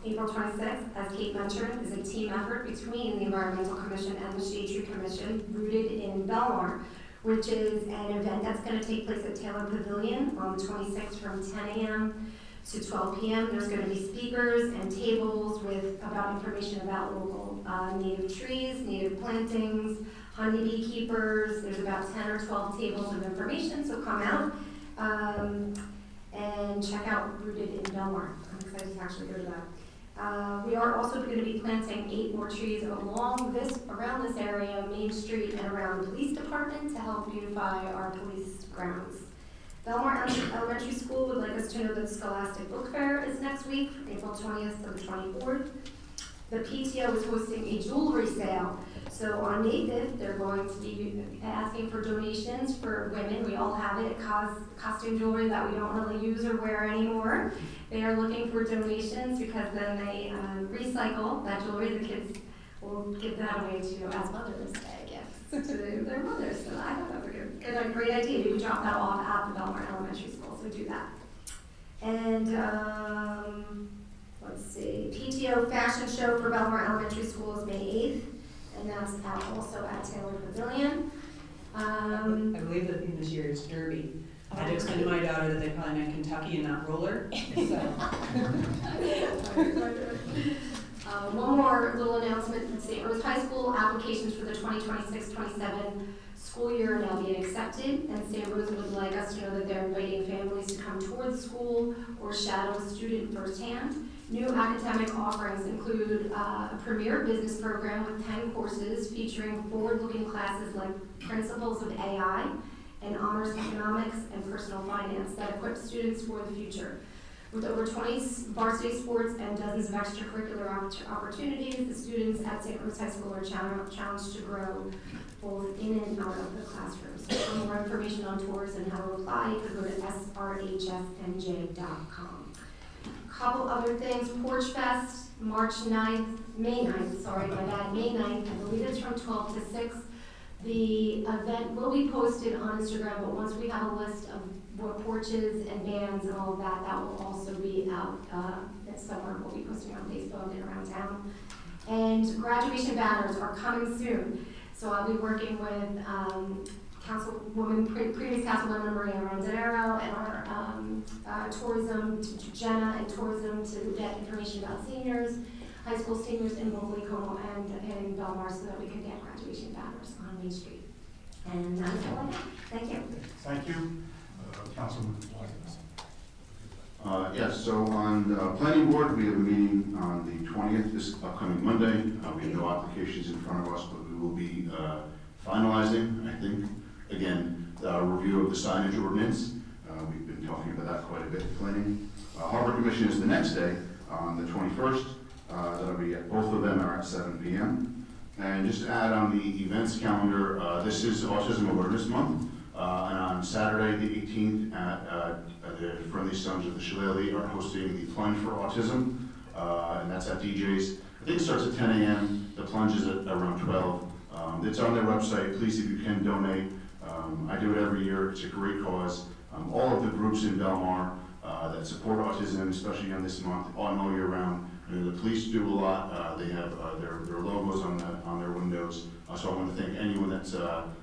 S7: April 26th, as Kate mentioned, is a team effort between the Environmental Commission and the Shade Tree Commission, rooted in Belmar, which is an event that's going to take place at Taylor Pavilion on the 26th from 10 a.m. to 12 p.m. There's going to be speakers and tables with information about local native trees, native plantings, honeybee keepers. There's about 10 or 12 tables of information, so come out and check out Rooted in Belmar. I'm excited to actually go to that. We are also going to be planting 8 more trees around this area, Main Street, and around the police department to help beautify our police grounds. Belmar Elementary School would like us to know that the Scholastic Book Fair is next week, April 20th to the 24th. The PTO is hosting a jewelry sale. So on May 5th, they're going to be asking for donations for women. We all have it, costume jewelry that we don't really use or wear anymore. They are looking for donations because then they recycle that jewelry. The kids will give that away as Mother's Day gifts to their mothers. So I thought that was a great idea. You can drop that off at the Belmar Elementary School, so do that. And let's see, PTO fashion show for Belmar Elementary School is May 8th. And that's also at Taylor Pavilion.
S8: I believe that in this year it's Derby. I had to explain to my daughter that they probably meant Kentucky and not roller. So.
S7: One more little announcement. St. Rose High School applications for the 2026-27 school year are now being accepted, and St. Rose would like us to know that they're inviting families to come tour the school or shadow a student firsthand. New academic offerings include a premier business program with 10 courses featuring forward-looking classes like Principles of AI and Honors Economics and Personal Finance that equip students for the future. With over 20 varsity sports and dozens of extracurricular opportunities, the students at St. Rose High School are challenged to grow both in and out of the classrooms. So for more information on tours and how to apply, you can go to srhsnj.com. Couple other things, Porch Fest, May 9th, May 9th, I believe it's from 12 to 6. The event will be posted on Instagram, but once we have a list of what porches and bands and all of that, that will also be out somewhere. We'll be posting on Facebook and around town. And graduation banners are coming soon. So I'll be working with previous Councilwoman Maria Ronzanero and our tourism, Jenna and tourism to get information about seniors, high school seniors in both Lake Como and in Belmar so that we can get graduation banners on Main Street. And that's all I have. Thank you.
S3: Thank you. Councilman.
S2: Yes, so on the planning board, we have a meeting on the 20th, this upcoming Monday. We have no applications in front of us, but we will be finalizing, I think, again, the review of the signage ordinance. We've been talking about that quite a bit, planning. Harbor Commission is the next day, on the 21st. That'll be both of them are at 7 p.m. And just to add on the events calendar, this is Autism Awareness Month. And on Saturday, the 18th, at the Friendly Sons of the Shillelagh are hosting the Plunge for Autism, and that's at DJ's. I think it starts at 10 a.m. The plunge is at around 12. It's on their website. Please, if you can, donate. I do it every year. It's a great cause. All of the groups in Belmar that support autism, especially on this month, all year round. The police do a lot. They have their logos on their windows. So I want to thank anyone that's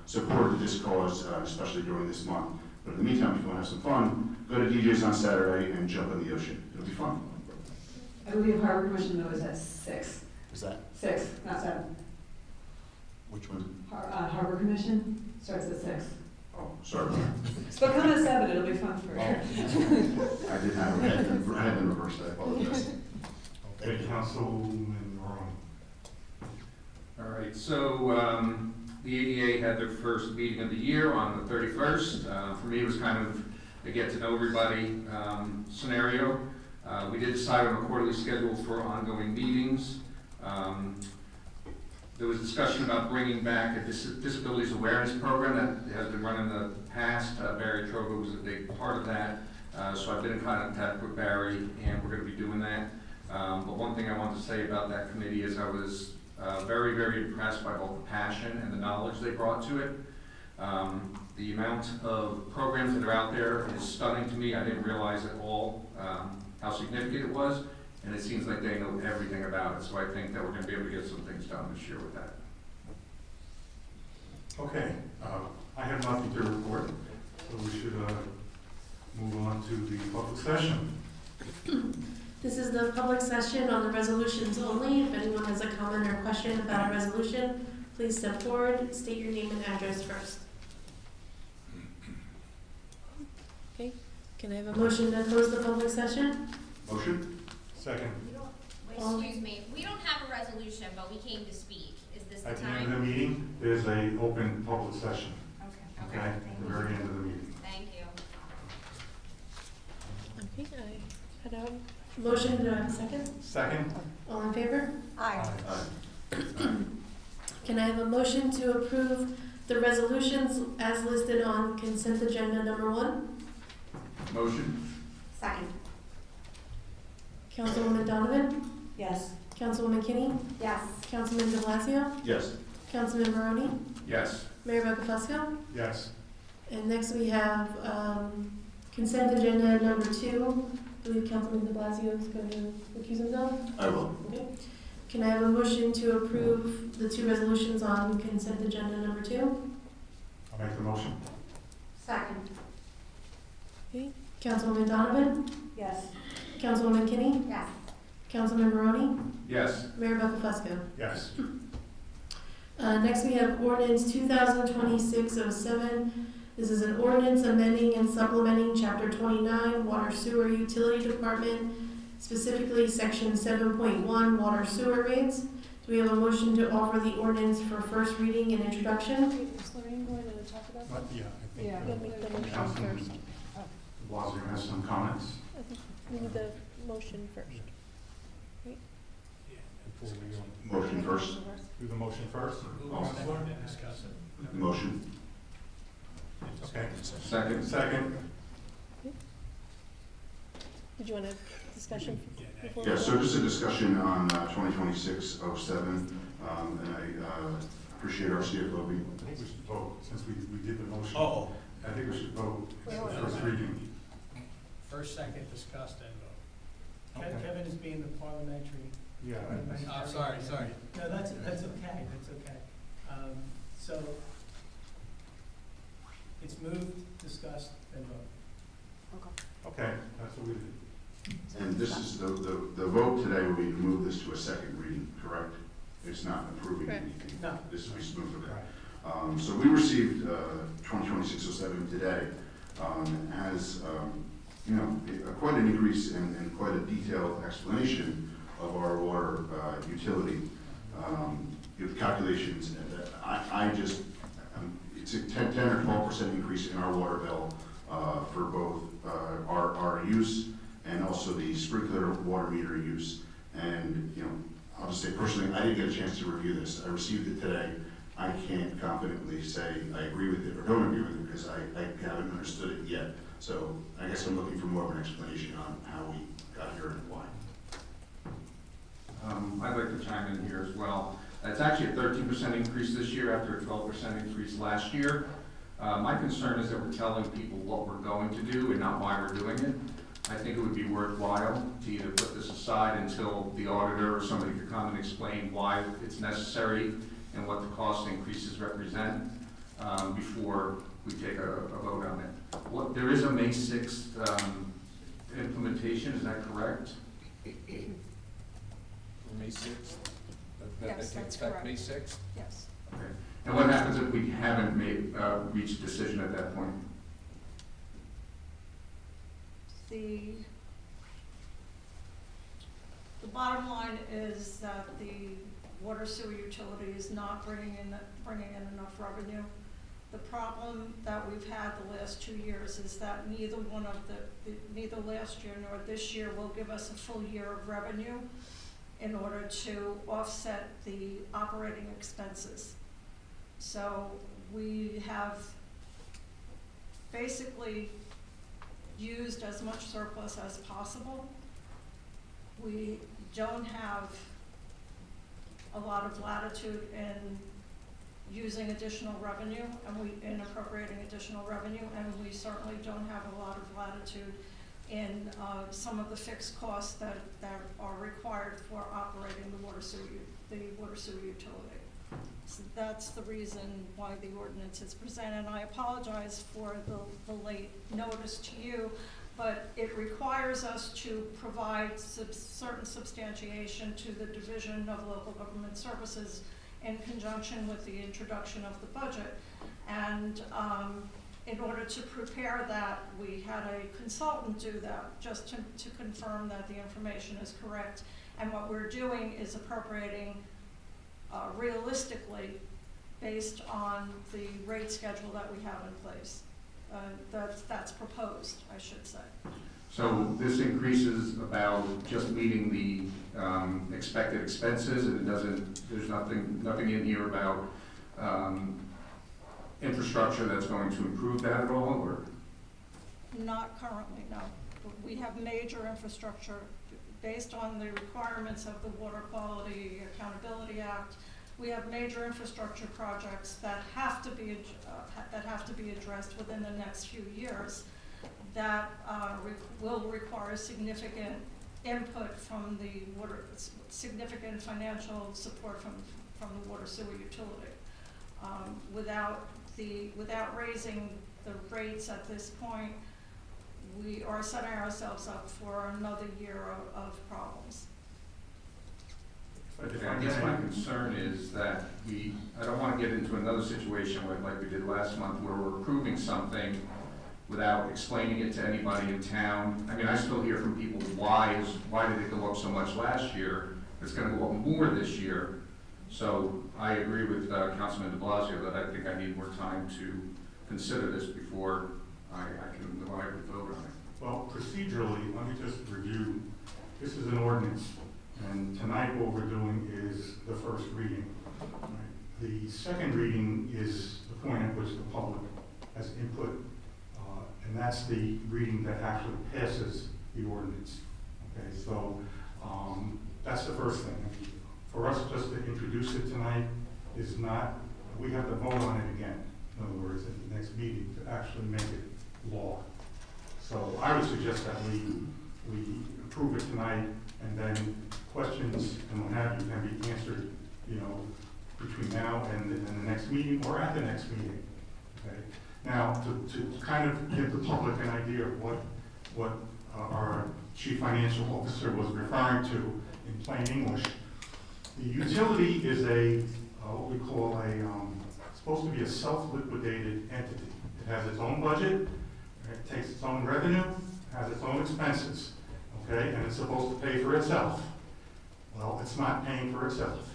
S2: supported this cause, especially during this month. But in the meantime, if you want to have some fun, go to DJ's on Saturday and jump in the ocean. It'll be fun.
S8: I believe Harbor Commission though is at 6.
S10: Is that?
S8: 6, not 7.
S2: Which one?
S8: Harbor Commission starts at 6.
S2: Oh, sorry.
S8: So come at 7, it'll be fun for you.
S2: I did have, I had them reversed, I apologize.
S3: Okay, Councilman Moroni.
S5: All right, so the ADA had their first meeting of the year on the 31st. For me, it was kind of a get-to-know-everybody scenario. We did decide on a quarterly schedule for ongoing meetings. There was discussion about bringing back a disabilities awareness program that has been run in the past. Barry Trovo was a big part of that. So I've been in contact with Barry, and we're going to be doing that. But one thing I want to say about that committee is I was very, very impressed by both the passion and the knowledge they brought to it. The amount of programs that are out there is stunning to me. I didn't realize at all how significant it was, and it seems like they know everything about it. So I think that we're going to be able to get some things done this year with that.
S3: Okay, I have nothing to report, so we should move on to the public session.
S1: This is the public session on the resolutions only. If anyone has a comment or question about a resolution, please step forward, state your name and address first. Okay, can I have a motion to close the public session?
S2: Motion?
S3: Second.
S17: Excuse me, we don't have a resolution, but we came to speak. Is this the
S3: At the end of
S17: time?
S3: the meeting, there's a open public session.
S17: Okay.
S3: Okay, at the very end of the meeting.
S17: Thank you.
S1: Okay, I had a motion, do I have a second?
S3: Second.
S1: All in favor?
S3: Aye.
S1: Can I have a motion to approve the resolutions as listed on consent agenda number 1?
S5: Motion?
S7: Second.
S1: Councilwoman Donovan?
S8: Yes.
S1: Councilwoman Kinney?
S7: Yes.
S1: Councilman de Blasio?
S2: Yes.
S1: Councilman Barone?
S5: Yes.
S1: Mayor Buckafusco?
S3: Yes.
S1: And next we have consent agenda number 2. I believe Councilman de Blasio is going to recuse himself.
S2: I will.
S1: Okay. Can I have a motion to approve the 2 resolutions on consent agenda number 2?
S3: I'll make the motion.
S7: Second.
S1: Okay. Councilwoman Donovan?
S8: Yes.
S1: Councilwoman Kinney?
S7: Yes.
S1: Councilman Barone?
S5: Yes.
S1: Mayor Buckafusco?
S3: Yes.
S1: Next we have ordinance 2026-07. This is an ordinance amending and supplementing Chapter 29, Water Sewer Utility Department, specifically Section 7.1, Water Sewer Rates. Do we have a motion to offer the ordinance for first reading and introduction?
S11: Is Lorraine going to talk about
S3: But, yeah, I think.
S11: Yeah, we'll make the motion
S3: Councilman
S11: first.
S3: Blasio has some comments.
S11: I think we need the motion first.
S2: Motion first.
S3: Do the motion first?
S2: Motion.
S3: Okay.
S5: Second?
S3: Second.
S11: Did you want a discussion before?
S2: Yeah, so just a discussion on 2026-07, and I appreciate our CFO.
S3: I think we should vote, since we did the motion.
S18: Oh.
S3: I think we should vote. It's the first reading.
S18: First, second, discussed, and vote.
S3: Okay.
S19: Kevin is being the parliamentary.
S3: Yeah.
S18: Oh, sorry.
S19: No, that's okay, that's okay. So, it's moved, discussed, and vote.
S3: Okay, that's what we did.
S2: And this is, the vote today will be to move this to a second reading, correct? It's not approving
S11: Correct.
S2: anything.
S19: No.
S2: This will be smooth, okay. So we received 2026-07 today. Has, quite an increase and quite a detailed explanation of our water utility. The calculations, and it's a 10 or 12% increase in our water bill for both our use and also the sprinkler water meter use. And, I'll just say personally, I didn't get a chance to review this. I received it today. I can't confidently say I agree with it or don't agree with it because I haven't understood it yet. So I guess I'm looking for more of an explanation on how we got here and why.
S5: I'd like to chime in here as well. It's actually a 13% increase this year after a 12% increase last year. My concern is that we're telling people what we're going to do and not why we're doing it. I think it would be worthwhile to either put this aside until the auditor or somebody could come and explain why it's necessary and what the cost increases represent before we take a vote on it. There is a May 6th implementation, is that correct?
S10: May 6th?
S11: Yes, that's correct.
S10: May 6th?
S11: Yes.
S5: Okay.
S3: And what happens if we haven't reached a decision at that point?
S4: The bottom line is that the water sewer utility is not bringing in enough revenue. The problem that we've had the last 2 years is that neither last year nor this year will give us a full year of revenue in order to offset the operating expenses. So we have basically used as much surplus as possible. We don't have a lot of latitude in using additional revenue in appropriating additional revenue, and we certainly don't have a lot of latitude in some of the fixed costs that are required for operating the water sewer utility. So that's the reason why the ordinance is presented, and I apologize for the late notice to you, but it requires us to provide certain substantiation to the Division of Local Government Services in conjunction with the introduction of the budget. And in order to prepare that, we had a consultant do that just to confirm that the information is correct. And what we're doing is appropriating realistically based on the rate schedule that we have in place. That's proposed, I should say.
S3: So this increases about just meeting the expected expenses, and there's nothing in here about infrastructure that's going to improve that at all, or?
S4: Not currently, no. We have major infrastructure based on the requirements of the Water Quality Accountability Act. We have major infrastructure projects that have to be addressed within the next few years that will require significant input from the water, significant financial support from the water sewer utility. Without raising the rates at this point, we are setting ourselves up for another year of problems.
S3: I guess my concern is that I don't want to get into another situation like we did last month where we're approving something without explaining it to anybody in town. I mean, I still hear from people, why did it go up so much last year? It's going to go up more this year. So I agree with Councilman de Blasio that I think I need more time to consider this before I can vote on it.
S20: Well, procedurally, let me just review. This is an ordinance, and tonight what we're doing is the first reading. Right? The second reading is the point at which the public has input, and that's the reading that actually passes the ordinance. Okay, so that's the first thing. For us just to introduce it tonight is not, we have to vote on it again. In other words, at the next meeting to actually make it law. So I would suggest that we approve it tonight, and then questions and what have you can be answered, between now and the next meeting or at the next meeting. Okay. Now, to kind of give the public an idea of what our chief financial officer was referring to in plain English, the utility is what we call supposed to be a self-liquidated entity. It has its own budget, it takes its own revenue, has its own expenses, okay, and it's supposed to pay for itself. Well, it's not paying for itself,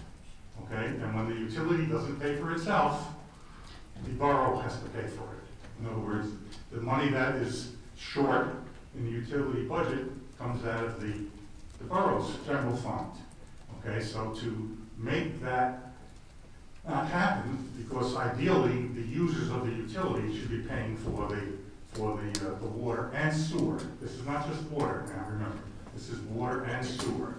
S20: okay, and when the utility doesn't pay for itself, the borough has to pay for it. In other words, the money that is short in the utility budget comes out of the borough's general fund. Okay, so to make that not happen, because ideally the users of the utility should be paying for the water and sewer. This is not just water now, remember. This is water and sewer.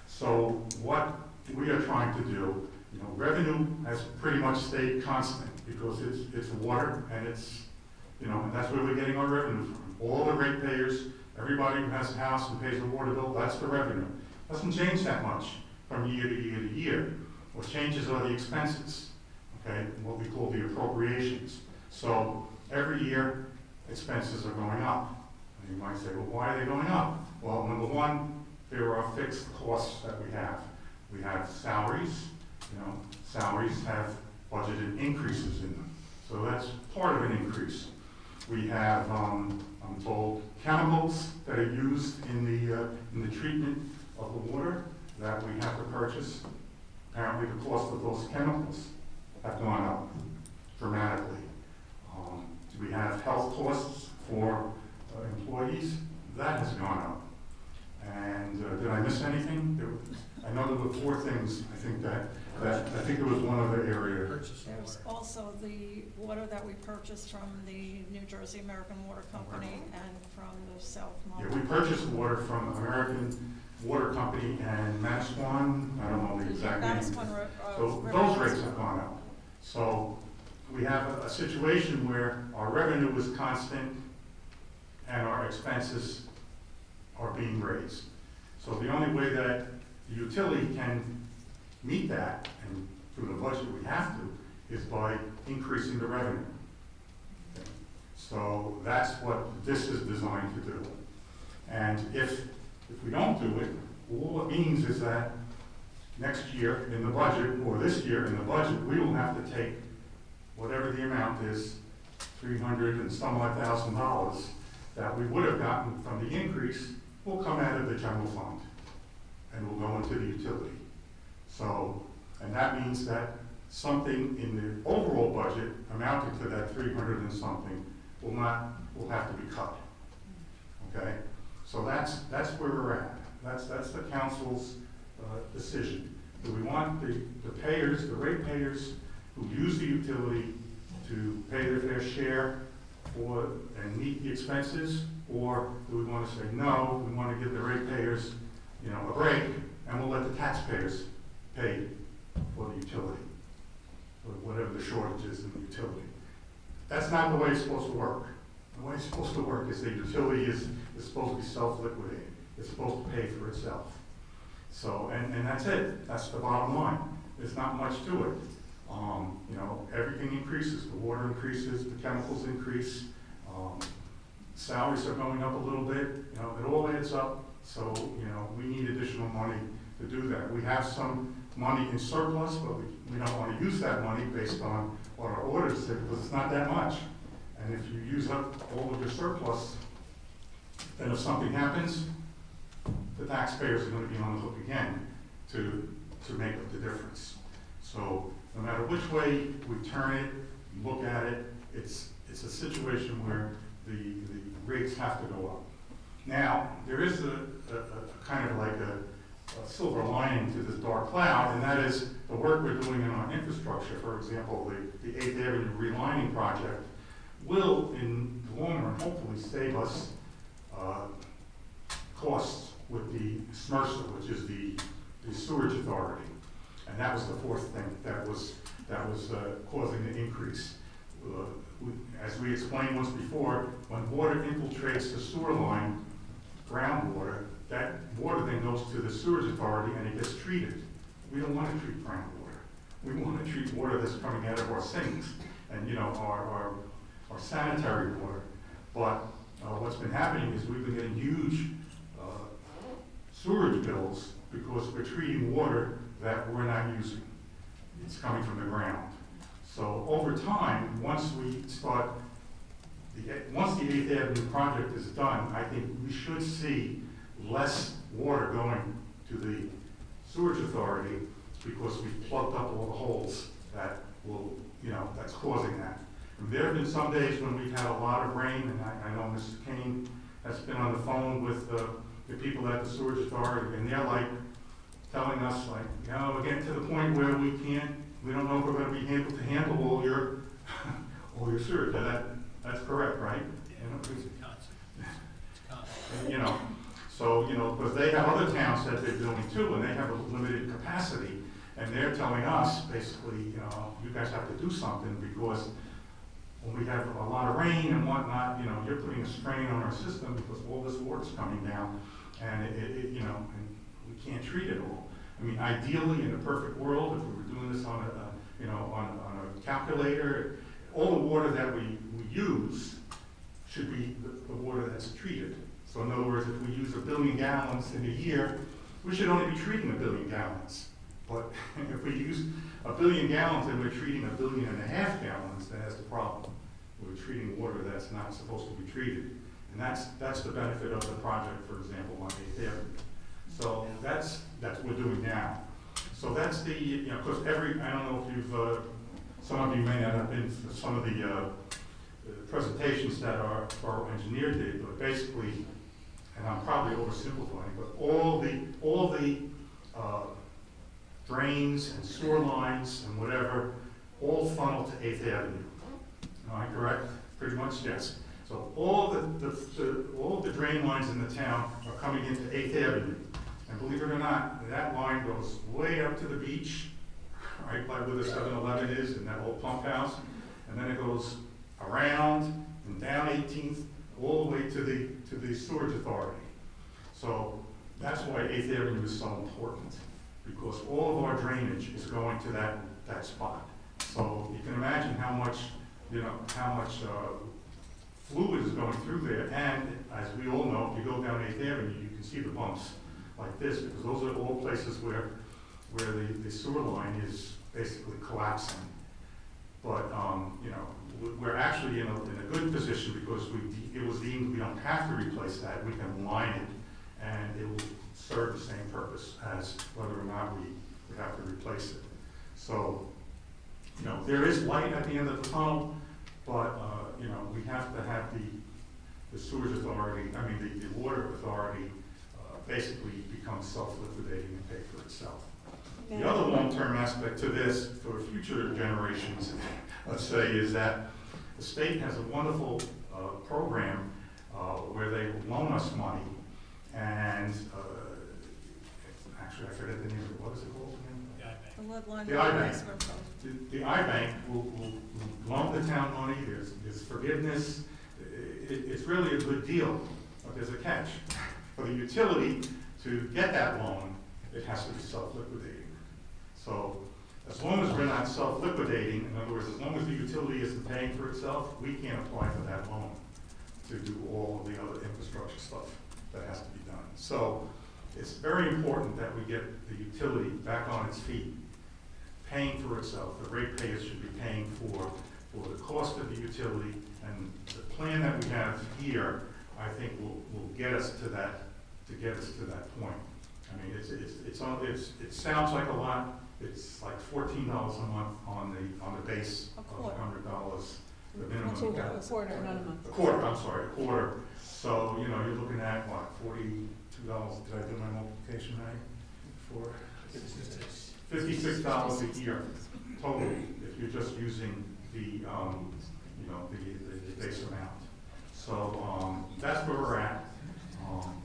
S20: So what we are trying to do, revenue has pretty much stayed constant because it's water and it's, and that's where we're getting our revenue from. All the ratepayers, everybody who has a house and pays a water bill, that's the revenue. Doesn't change that much from year to year to year. What changes are the expenses, okay, what we call the appropriations. So every year, expenses are going up. And you might say, well, why are they going up? Well, number one, there are fixed costs that we have. We have salaries. Salaries have budgeted increases in them. So that's part of an increase. We have, I'm told, chemicals that are used in the treatment of the water that we have to purchase. Apparently the cost of those chemicals have gone up dramatically. We have health costs for employees, that has gone up. And did I miss anything? I know there were 4 things, I think I think there was one other area.
S4: There's also the water that we purchased from the New Jersey American Water Company and from the South
S20: Yeah,
S4: Mountain.
S20: we purchased water from American Water Company and Manasquan, I don't know the exact name. So those rates have gone up. So we have a situation where our revenue is constant and our expenses are being raised. So the only way that the utility can meet that, and through the budget we have to, is by increasing the revenue. So that's what this is designed to do. And if we don't do it, all it means is that next year in the budget, or this year in the budget, we will have to take whatever the amount is, $300 and some odd thousand that we would have gotten from the increase, will come out of the general fund and will go into the utility. So, and that means that something in the overall budget amounting to that 300 and something will have to be cut. Okay? So that's where we're at. That's the council's decision. Do we want the payers, the rate payers who use the utility to pay their fair share for and meet the expenses, or do we want to say no, we want to give the rate payers, a break, and we'll let the taxpayers pay for the utility, or whatever the shortage is in the utility? That's not the way it's supposed to work. The way it's supposed to work is the utility is supposed to be self-liquidating. It's supposed to pay for itself. So, and that's it. That's the bottom line. There's not much to it. Everything increases. The water increases, the chemicals increase, salaries are going up a little bit. It all adds up. So, we need additional money to do that. We have some money in surplus, but we don't want to use that money based on what our auditors say, because it's not that much. And if you use up all of your surplus, then if something happens, the taxpayers are going to be on the hook again to make up the difference. So no matter which way we turn it, look at it, it's a situation where the rates have to go up. Now, there is a kind of like a silver lining to this dark cloud, and that is the work we're doing in our infrastructure. For example, the 8th Avenue relining project will, in the long run, hopefully save us costs with the SMRSA, which is the sewage authority. And that was the 4th thing that was causing the increase. As we explained once before, when water infiltrates the sewer line, groundwater, that water then goes to the sewage authority and it gets treated. We don't want to treat groundwater. We want to treat water that's coming out of our sinks and our sanitary water. But what's been happening is we've been getting huge sewerage bills because we're treating water that we're not using. It's coming from the ground. So over time, once the 8th Avenue project is done, I think we should see less water going to the sewage authority because we've plugged up all the holes that that's causing that. And there have been some days when we've had a lot of rain, and I know Mr. Kane has been on the phone with the people at the sewage authority, and they're like telling us we're getting to the point where we don't know if we're going to be able to handle all your sewage. That's correct, right? So, because they have other towns that they're doing too, and they have a limited capacity, and they're telling us, basically, you guys have to do something because when we have a lot of rain and whatnot, you're putting a strain on our system because all this water's coming down, and and we can't treat it all. I mean, ideally, in a perfect world, if we were doing this on a calculator, all the water that we use should be the water that's treated. So in other words, if we use 1 billion gallons in a year, we should only be treating 1 billion gallons. But if we use a billion gallons and we're treating 1.5 billion gallons, that's the problem. We're treating water that's not supposed to be treated. And that's the benefit of the project, for example, on 8th Avenue. So that's what we're doing now. So that's the, you know, because I don't know if you've, some of you may not have been to some of the presentations that our engineer did, but basically, and I'm probably oversimplifying, but all the drains and sewer lines and whatever all funnel to 8th Avenue. Am I correct? Pretty much, yes. So all the drain lines in the town are coming into 8th Avenue. And believe it or not, that line goes way up to the beach, right by where the 7-Eleven is and that old pump house. And then it goes around and down 18th, all the way to the sewage authority. So that's why 8th Avenue is so important, because all of our drainage is going to that spot. So you can imagine how much fluid is going through there. And as we all know, if you go down 8th Avenue, you can see the bumps like this, because those are all places where the sewer line is basically collapsing. But you know, we're actually in a good position because it was deemed we don't have to replace that. We can line it, and it will serve the same purpose as whether or not we have to replace it. So, you know, there is light at the end of the tunnel, but you know, we have to have the sewage authority, the water authority, basically become self-liquidating and pay for itself. The other long-term aspect to this for future generations, let's say, is that the state has a wonderful program where they loan us money, and actually I forget the name of it. What is it called again? The I-Bank. The I-Bank will loan the town money. There's forgiveness. It's really a good deal, but there's a catch. For the utility to get that loan, it has to be self-liquidating. So as long as we're not self-liquidating, in other words, as long as the utility isn't paying for itself, we can't apply for that loan to do all of the other infrastructure stuff that has to be done. So it's very important that we get the utility back on its feet, paying for itself. The ratepayers should be paying for the cost of the utility, and the plan that we have here, I think, will get us to that point. I mean, it sounds like a lot. It's like $14 a month on the base of $100, the minimum.
S11: A quarter, not a month.
S20: A quarter, I'm sorry, a quarter. So, you know, you're looking at what, $42, did I do my multiplication right? For $56 a year total if you're just using the base amount. So that's where we're at.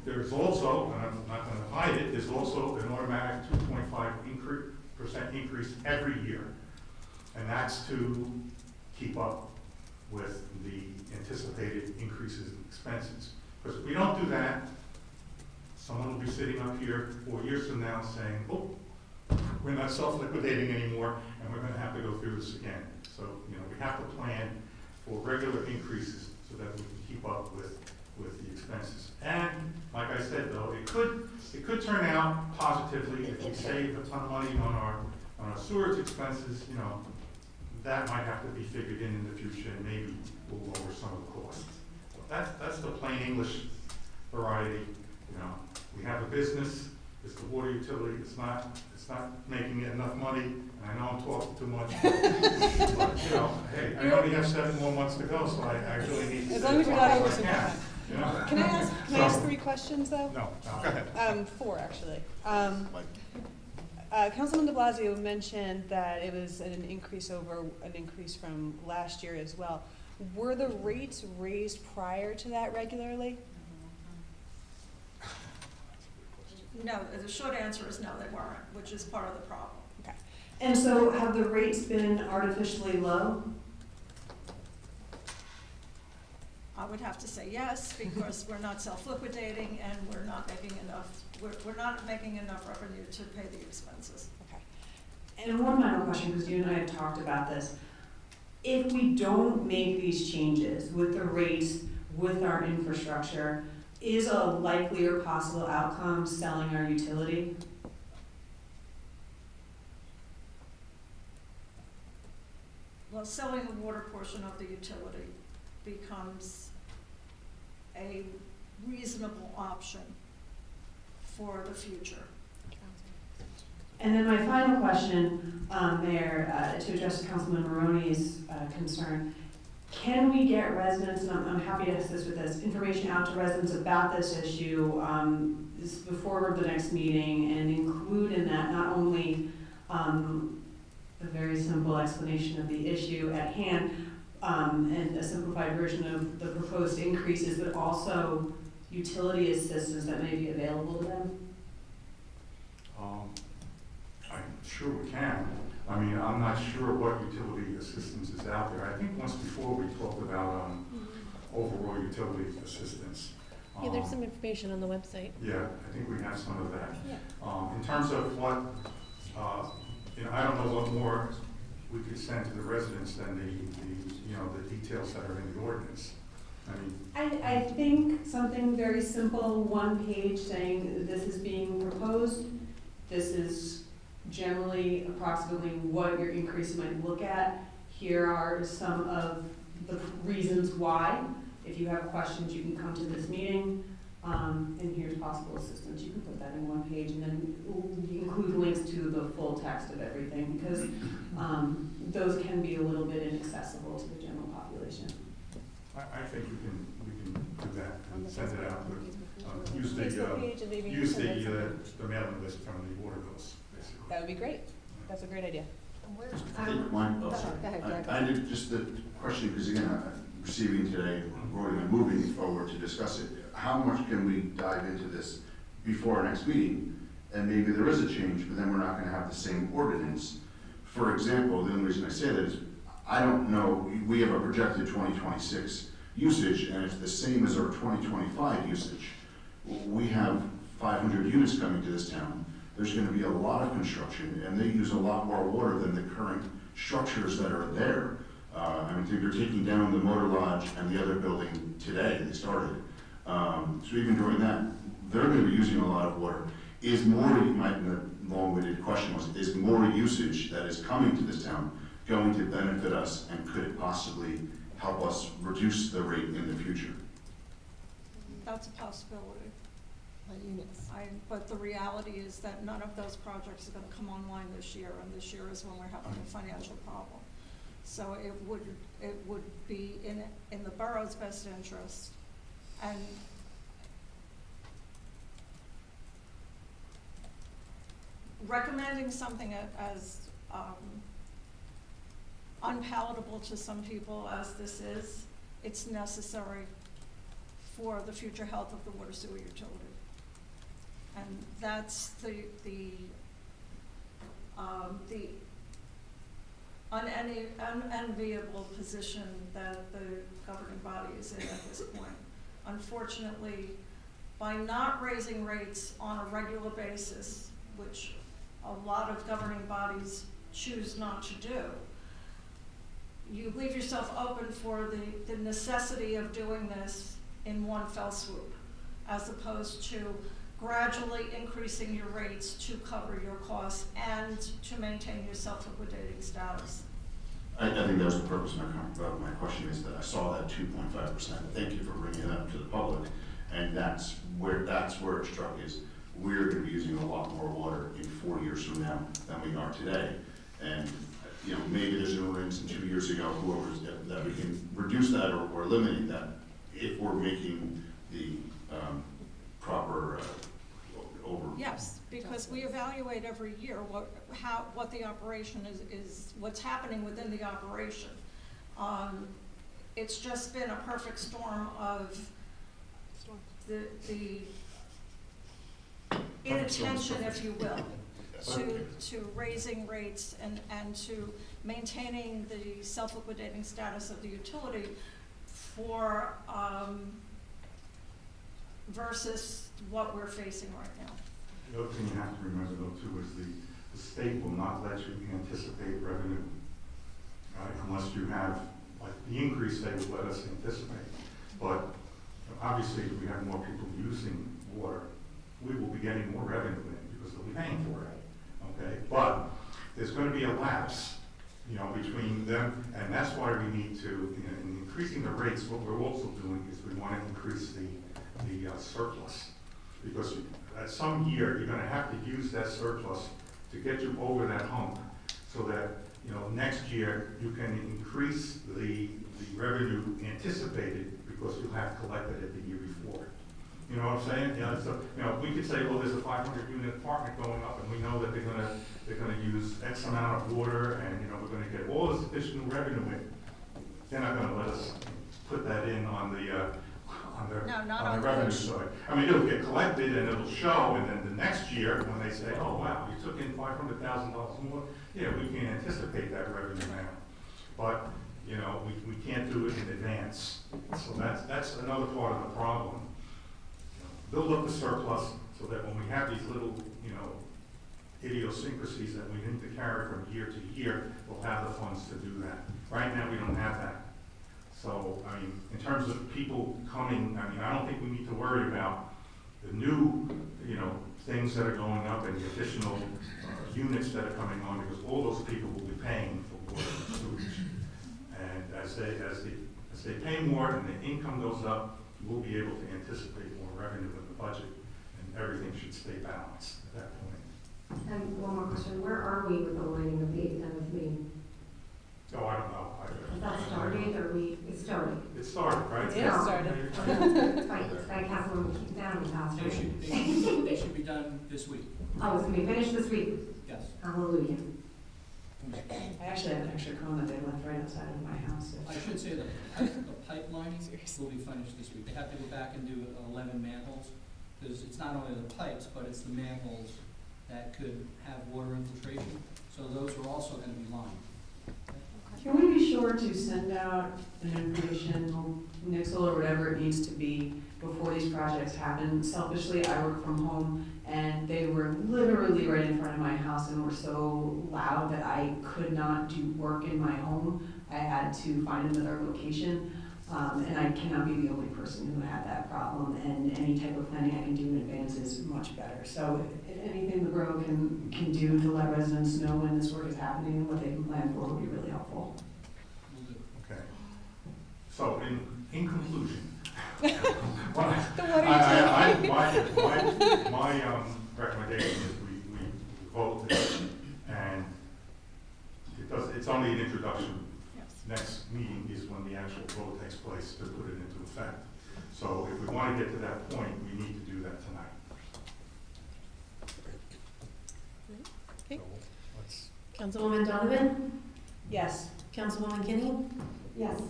S20: There's also, and I'm not going to hide it, there's also an automatic 2.5% increase every year. And that's to keep up with the anticipated increases in expenses. Because if we don't do that, someone will be sitting up here 4 years from now saying, oh, we're not self-liquidating anymore, and we're going to have to go through this again. So, you know, we have to plan for regular increases so that we can keep up with the expenses. And like I said, though, it could turn out positively if we save a ton of money on our sewage expenses. You know, that might have to be figured in the future, and maybe we'll lower some of the costs. But that's the plain English variety. You know, we have a business. It's the water utility. It's not making enough money. And I know I'm talking too much. But you know, hey, I only have 7 more months to go, so I really need to.
S11: As long as you're not
S20: I
S11: oversimplifying.
S20: you know?
S11: Can I ask 3 questions though?
S20: No, go ahead.
S11: 4 actually. Councilman de Blasio mentioned that it was an increase from last year as well. Were the rates raised prior to that regularly?
S4: No, the short answer is no, they weren't, which is part of the problem.
S11: Okay.
S8: And so have the rates been artificially low?
S4: I would have to say yes, because we're not self-liquidating and we're not making enough revenue to pay the expenses.
S8: Okay. And one final question, because you and I had talked about this. If we don't make these changes with the rates, with our infrastructure, is a likely or possible outcome selling our utility?
S4: well, selling the water portion of the utility becomes a reasonable option for the future.
S8: And then my final question, Mayor, to address Councilman Maroney's concern. Can we get residents, and I'm happy to assist with this, information out to residents about this issue before the next meeting, and include in that not only a very simple explanation of the issue at hand and a simplified version of the proposed increases, but also utility assistance that may be available to them?
S20: I'm sure we can. I mean, I'm not sure what utility assistance is out there. I think once before we talked about overall utility assistance.
S1: Yeah, there's some information on the website.
S20: Yeah, I think we have some of that. In terms of what, I don't know what more we could send to the residents than the details that are in the ordinance. I mean,
S8: I think something very simple, one page saying this is being proposed, this is generally approximately what your increase might look at. Here are some of the reasons why. If you have questions, you can come to this meeting, and here's possible assistance. You can put that in one page, and then you include links to the full text of everything, because those can be a little bit inaccessible to the general population.
S20: I think we can do that and send it out with, use the mailing list from the water bills, basically.
S11: That would be great. That's a great idea.
S2: I think one, I did just a question, because again, I'm receiving today, and moving forward to discuss it. How much can we dive into this before our next meeting? And maybe there is a change, but then we're not gonna have the same ordinance. For example, the only reason I say that is, I don't know, we have a projected 2026 usage, and it's the same as our 2025 usage. We have 500 units coming to this town. There's gonna be a lot of construction, and they use a lot more water than the current structures that are there. I mean, they're taking down the motor lodge and the other building today, they started. So even during that, they're gonna be using a lot of water. Is more, my long-winded question was, is more usage that is coming to this town going to benefit us, and could it possibly help us reduce the rate in the future?
S4: That's a possibility. But the reality is that none of those projects are gonna come online this year, and this year is when we're having a financial problem. So it would be in the borough's best interest, and recommending something as unpalatable to some people as this is, it's necessary for the future health of the water sewer utility. And that's the unenviable position that the governing body is in at this point. Unfortunately, by not raising rates on a regular basis, which a lot of governing bodies choose not to do, you leave yourself open for the necessity of doing this in one fell swoop, as opposed to gradually increasing your rates to cover your costs and to maintain your self-liquidating status.
S2: I think that was the purpose of my question, is that I saw that 2.5%. Thank you for bringing it up to the public. And that's where it struck, is we're going to be using a lot more water in 4 years from now than we are today. And maybe there's an ordinance in 2 years ago, that we can reduce that or eliminate that if we're making the proper over.
S4: Yes, because we evaluate every year what the operation is, what's happening within the operation. It's just been a perfect storm of the inattention, if you will, to raising rates and to maintaining the self-liquidating status of the utility for versus what we're facing right now.
S20: The other thing you have to remember though too is the state will not let you anticipate revenue, right? Unless you have, like the increase they will let us anticipate. But obviously if we have more people using water, we will be getting more revenue in because they'll be paying for it, okay? But there's going to be a lapse you know, between them, and that's why we need to, you know, in increasing the rates, what we're also doing is we want to increase the surplus. Because at some year, you're gonna have to use that surplus to get you over that hump, so that, you know, next year, you can increase the revenue anticipated because you have collected it the year before. You know what I'm saying? You know, so, you know, we could say, well, there's a 500-unit apartment going up, and we know that they're gonna use X amount of water, and, you know, we're gonna get all this additional revenue in. They're not gonna let us put that in on the revenue side. I mean, it'll get collected and it'll show, and then the next year, when they say, oh, wow, you took in $500,000 more, yeah, we can anticipate that revenue now. But, you know, we can't do it in advance. So that's another part of the problem. Build up the surplus so that when we have these little, you know, idiosyncrasies that we need to carry from year to year, we'll have the funds to do that. Right now, we don't have that. So, I mean, in terms of people coming, I mean, I don't think we need to worry about the new, you know, things that are going up and the additional units that are coming on, because all those people will be paying for water and sewage. And as they pay more and the income goes up, we'll be able to anticipate more revenue in the budget, and everything should stay balanced at that point.
S7: And one more question, where are we with the lighting of the 8th of May?
S20: Oh, I don't know.
S7: Is that started, or it started?
S20: It started, right?
S11: It is started.
S7: It's fine, it's got Councilwoman keep down and pass,
S18: They
S7: right?
S18: they should be done this week.
S7: Oh, it's gonna be finished this week?
S18: Yes.
S7: Hallelujah.
S8: I actually have an extra cone that they left right outside of my house.
S18: I should say that the pipeline will be finished this week. They have to go back and do 11 manholes, because it's not only the pipes, but it's the manholes that could have water infiltration. So those are also gonna be lined.
S8: Can we be sure to send out an information, Nixle or whatever it needs to be before these projects happen? Selfishly, I work from home, and they were literally right in front of my house and were so loud that I could not do work in my home. I had to find another location, and I cannot be the only person who had that problem, and any type of planning I can do in advance is much better. So if anything the borough can do to let residents know when this work is happening and what they can plan for would be really helpful.
S18: We'll do.
S20: Okay. So in conclusion, my recommendation is we vote this, and it's only an introduction. Next meeting is when the actual vote takes place to put it into effect. So if we want to get to that point, we need to do that tonight.
S1: Okay.
S20: So let's.
S1: Councilwoman Donovan?
S8: Yes.
S1: Councilwoman Kinney?
S7: Yes.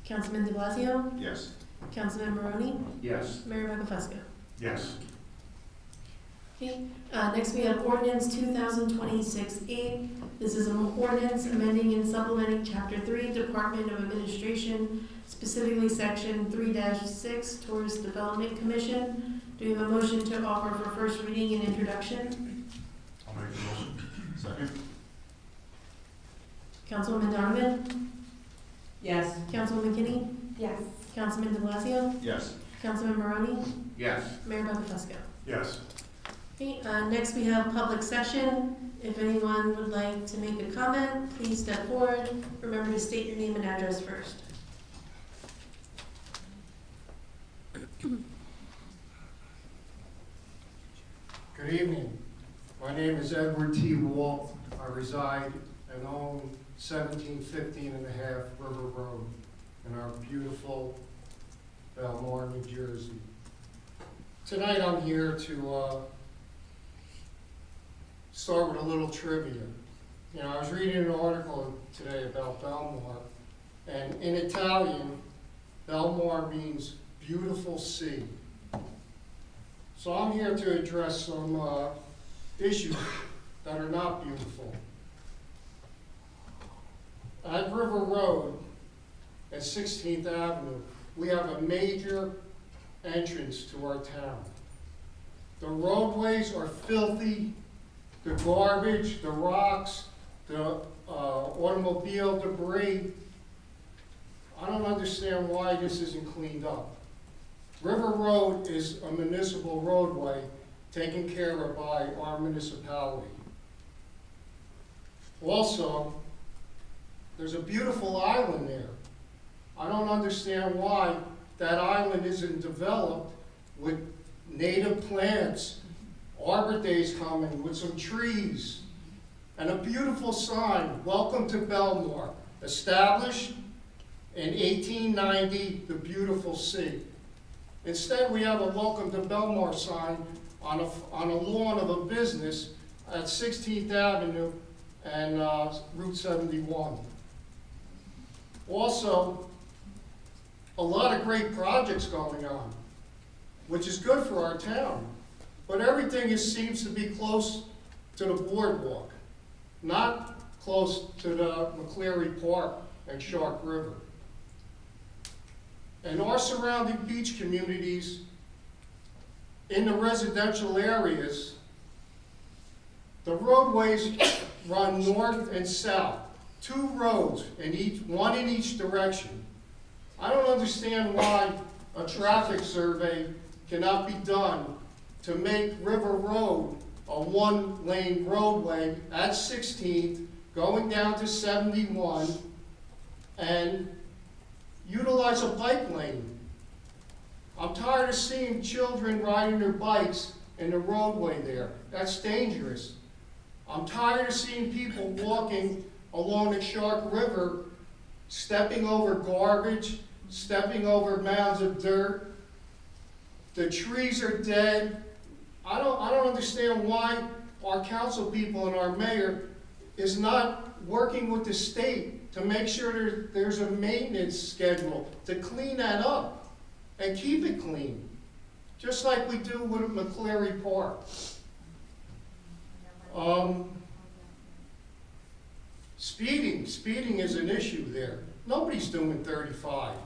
S1: Councilman de Blasio?
S2: Yes.
S1: Councilman Maroney?
S10: Yes.
S1: Mayor Buckafusco?
S20: Yes.
S1: Okay, next we have ordinance 2026-8. This is an ordinance amending and supplementing Chapter 3, Department of Administration, specifically Section 3-6, Tourist Development Commission. Do we have a motion to offer for first reading and introduction?
S20: I'll make the motion. Second.
S1: Councilwoman Donovan?
S8: Yes.
S1: Councilwoman Kinney?
S7: Yes.
S1: Councilman de Blasio?
S2: Yes.
S1: Councilman Maroney?
S10: Yes.
S1: Mayor Buckafusco?
S20: Yes.
S1: Okay, next we have public session. If anyone would like to make a comment, please step forward. Remember to state your name and address first.
S21: Good evening. My name is Edward T. Walt. I reside and own 1715 and a half River Road in our beautiful Belmar, New Jersey. Tonight I'm here to start with a little trivia. You know, I was reading an article today about Belmar, and in Italian, Belmar means beautiful sea. So I'm here to address some issues that are not beautiful. At River Road at 16th Avenue, we have a major entrance to our town. The roadways are filthy, the garbage, the rocks, the automobile debris. I don't understand why this isn't cleaned up. River Road is a municipal roadway taken care of by our municipality. Also, There's a beautiful island there. I don't understand why that island isn't developed with native plants, Arbor Days coming, with some trees, and a beautiful sign, "Welcome to Belmar," established in 1890, the beautiful sea. Instead, we have a "Welcome to Belmar" sign on a lawn of a business at 16th Avenue and Route 71. Also, a lot of great projects going on, which is good for our town. But everything seems to be close to the boardwalk, not close to the McCleary Park and Shark River. And our surrounding beach communities in the residential areas, the roadways run north and south, 2 roads, one in each direction. I don't understand why a traffic survey cannot be done to make River Road a 1-lane roadway at 16th, going down to 71, and utilize a bike lane. I'm tired of seeing children riding their bikes in the roadway there. That's dangerous. I'm tired of seeing people walking along the Shark River, stepping over garbage, stepping over mounds of dirt. The trees are dead. I don't understand why our council people and our mayor is not working with the state to make sure there's a maintenance schedule to clean that up and keep it clean, just like we do with McCleary Park. Speeding is an issue there. Nobody's doing 35.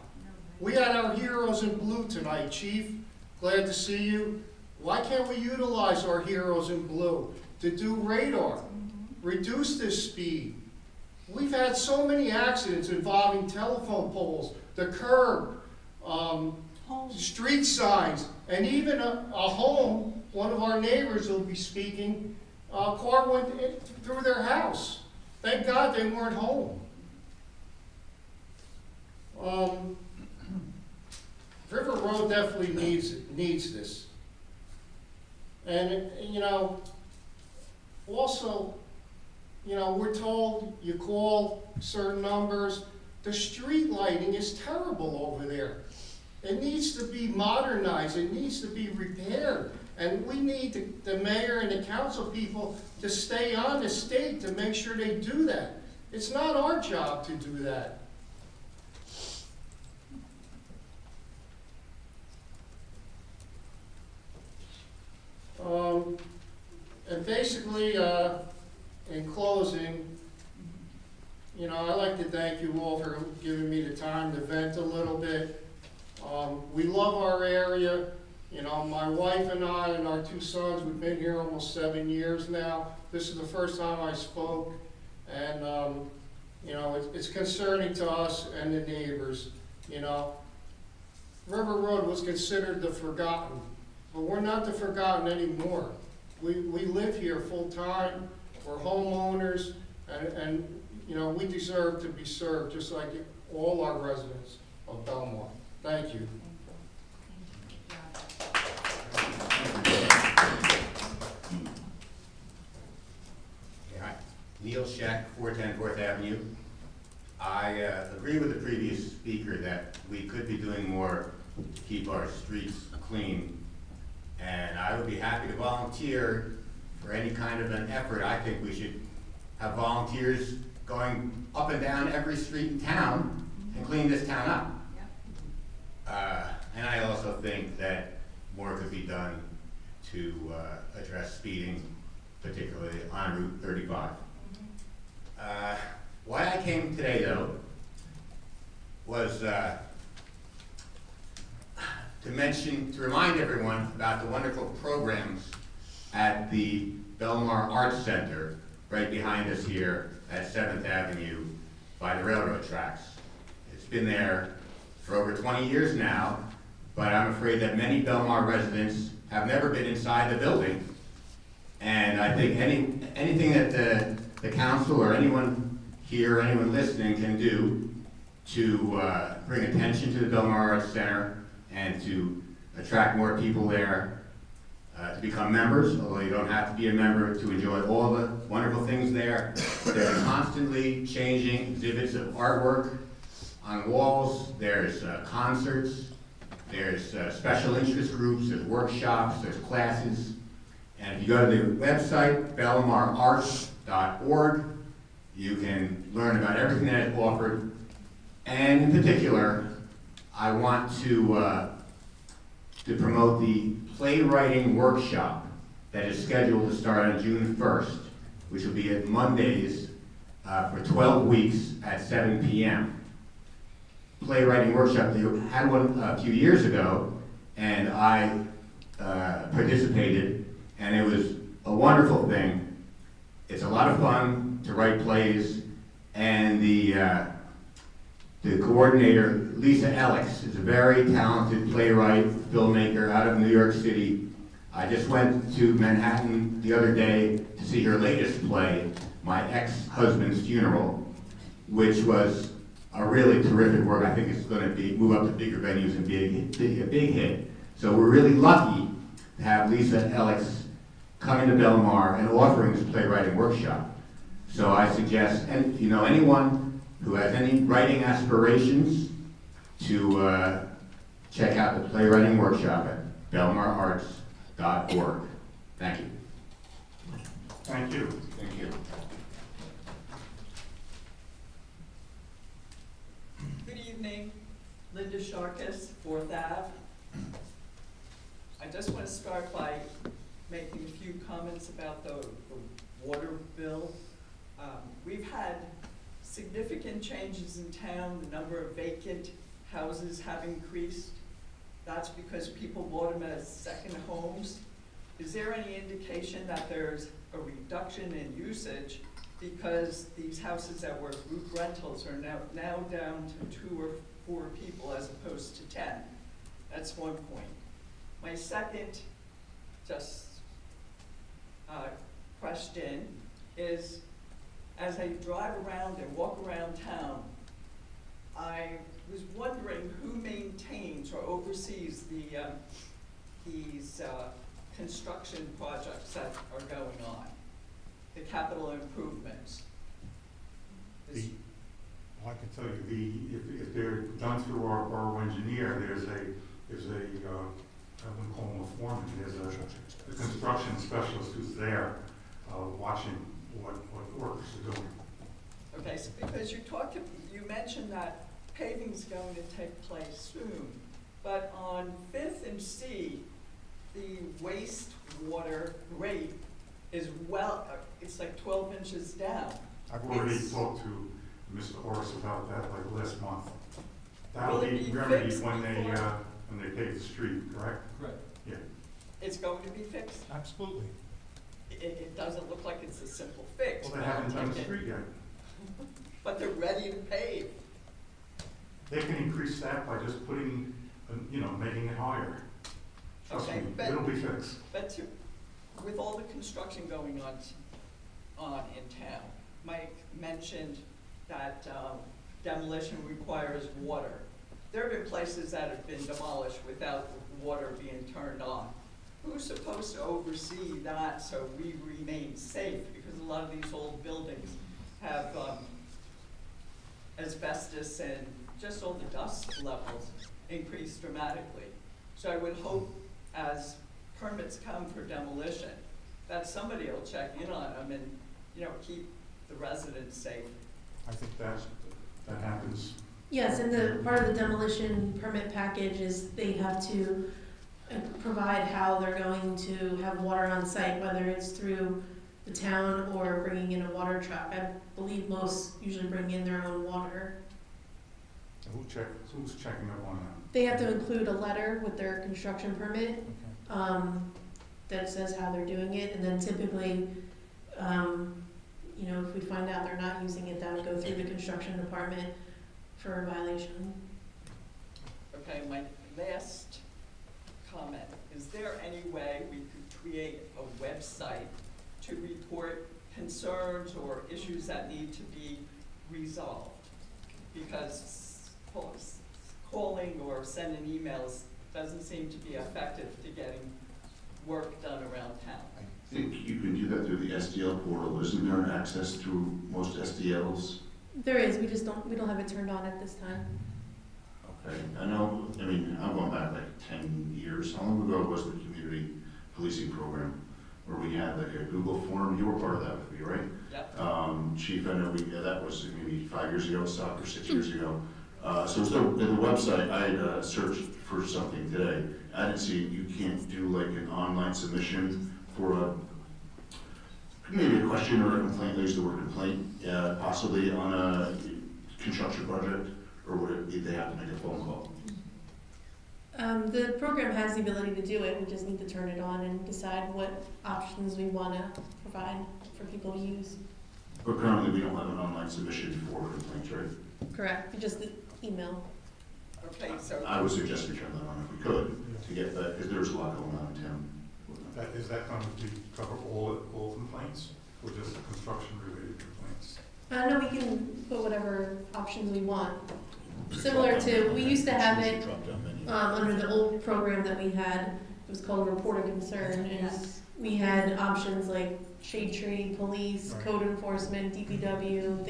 S21: We had our heroes in blue tonight, Chief. Glad to see you. Why can't we utilize our heroes in blue to do radar, reduce this speed? We've had so many accidents involving telephone poles, the curb, street signs, and even a home. One of our neighbors will be speaking. A car went through their house. Thank God they weren't home. River Road definitely needs this. And, also, we're told you call certain numbers. The street lighting is terrible over there. It needs to be modernized. It needs to be repaired. And we need the mayor and the council people to stay on the state to make sure they do that. It's not our job to do that. And basically, in closing, I'd like to thank you all for giving me the time to vent a little bit. We love our area. My wife and I and our 2 sons, we've been here almost 7 years now. This is the first time I spoke, and it's concerning to us and the neighbors. River Road was considered the forgotten, but we're not the forgotten anymore. We live here full time. We're homeowners, and we deserve to be served just like all our residents of Belmar. Thank you.
S9: Neil Scheck, 410 4th Avenue. I agree with the previous speaker that we could be doing more to keep our streets clean. And I would be happy to volunteer for any kind of an effort. I think we should have volunteers going up and down every street in town and clean this town up. And I also think that more could be done to address speeding, particularly on Route 35. Why I came today, though, was to remind everyone about the wonderful programs at the Belmar Arts Center right behind us here at 7th Avenue by the railroad tracks. It's been there for over 20 years now, but I'm afraid that many Belmar residents have never been inside the building. And I think anything that the council or anyone here, anyone listening can do to bring attention to the Belmar Arts Center and to attract more people there to become members, although you don't have to be a member to enjoy all the wonderful things there. There are constantly changing exhibits of artwork on walls. There's concerts. There's special interest groups. There's workshops. There's classes. And if you go to the website, belmararts.org, you can learn about everything that is offered. And in particular, I want to promote the playwriting workshop that is scheduled to start on June 1st, which will be at Mondays for 12 weeks at 7 p.m. Playwriting workshop, they had one a few years ago, and I participated, and it was a wonderful thing. It's a lot of fun to write plays, and the coordinator, Lisa Alex, is a very talented playwright, filmmaker out of New York City. I just went to Manhattan the other day to see her latest play, My Ex-Husband's Funeral, which was a really terrific work. I think it's going to move up to bigger venues and be a big hit. So we're really lucky to have Lisa Alex coming to Belmar and offering this playwriting workshop. So I suggest, and you know, anyone who has any writing aspirations to check out the playwriting workshop at belmararts.org. Thank you.
S20: Thank you.
S9: Thank you.
S6: Good evening, Linda Sharkus, 4th Ave. I just want to start by making a few comments about the water bill. We've had significant changes in town. The number of vacant houses have increased. That's because people bought them as second homes. Is there any indication that there's a reduction in usage because these houses that were group rentals are now down to 2 or 4 people as opposed to 10? That's one point. My second question is, as I drive around and walk around town, I was wondering who maintains or oversees these construction projects that are going on, the capital improvements.
S20: Well, I can tell you, if they're done through our borough engineer, there's a I wouldn't call him a foreman, there's a construction specialist who's there watching what workers are doing.
S6: Okay, so because you mentioned that paving's going to take place soon, but on 5th and C, the wastewater rate is it's like 12 inches down.
S20: I've already talked to Mr. Horace about that like last month. That'll
S6: Will it
S20: be
S6: be
S20: remedied
S6: fixed
S20: when they pave the street, correct?
S18: Correct.
S20: Yeah.
S6: It's going to be fixed?
S20: Absolutely.
S6: It doesn't look like it's a simple fix.
S20: Well, they haven't done the street yet.
S6: But they're ready to pave.
S20: They can increase that by just putting, making it higher. Trust
S6: Okay,
S20: me,
S6: but-
S20: it'll be fixed.
S6: But with all the construction going on in town, Mike mentioned that demolition requires water. There have been places that have been demolished without water being turned on. Who's supposed to oversee that so we remain safe? Because a lot of these old buildings have asbestos and just all the dust levels increase dramatically. So I would hope as permits come for demolition, that somebody will check in on them and, keep the residents safe.
S20: I think that happens.
S1: Yes, and the part of the demolition permit package is they have to provide how they're going to have water on site, whether it's through the town or bringing in a water truck. I believe most usually bring in their own water.
S20: Who's checking up on that?
S1: They have to include a letter with their construction permit that says how they're doing it, and then typically, if we find out they're not using it, that would go through the construction department for a violation.
S6: Okay, my last comment, is there any way we could create a website to report concerns or issues that need to be resolved. Because calling or sending emails doesn't seem to be effective to getting work done around town.
S2: I think you can do that through the SDL portal. Isn't there access through most SDLs?
S1: There is, we don't have it turned on at this time.
S2: Okay, I know, I mean, I'm going back like 10 years. How long ago was the community policing program where we had like a Google form? You were part of that with me, right?
S6: Yep.
S2: Chief, I know that was maybe 5 years ago, or 6 years ago. So it's in the website, I searched for something today. I didn't see, you can't do like an online submission for maybe a question or a complaint, I used the word complaint, possibly on a construction project, or would it be they have to make a phone call?
S1: The program has the ability to do it, we just need to turn it on and decide what options we want to provide for people to use.
S2: But currently, we don't have an online submission for complaints, right?
S1: Correct, just the email.
S6: Okay, so.
S2: I would suggest we turn that on if we could, to get that, because there's a lot going on in town.
S20: Is that going to cover all complaints, or just construction-related complaints?
S1: No, we can put whatever options we want. Similar to, we used to have it under the old program that we had, it was called Report of Concern, and we had options like shade tree, police,
S20: Right.
S1: code enforcement, DPW,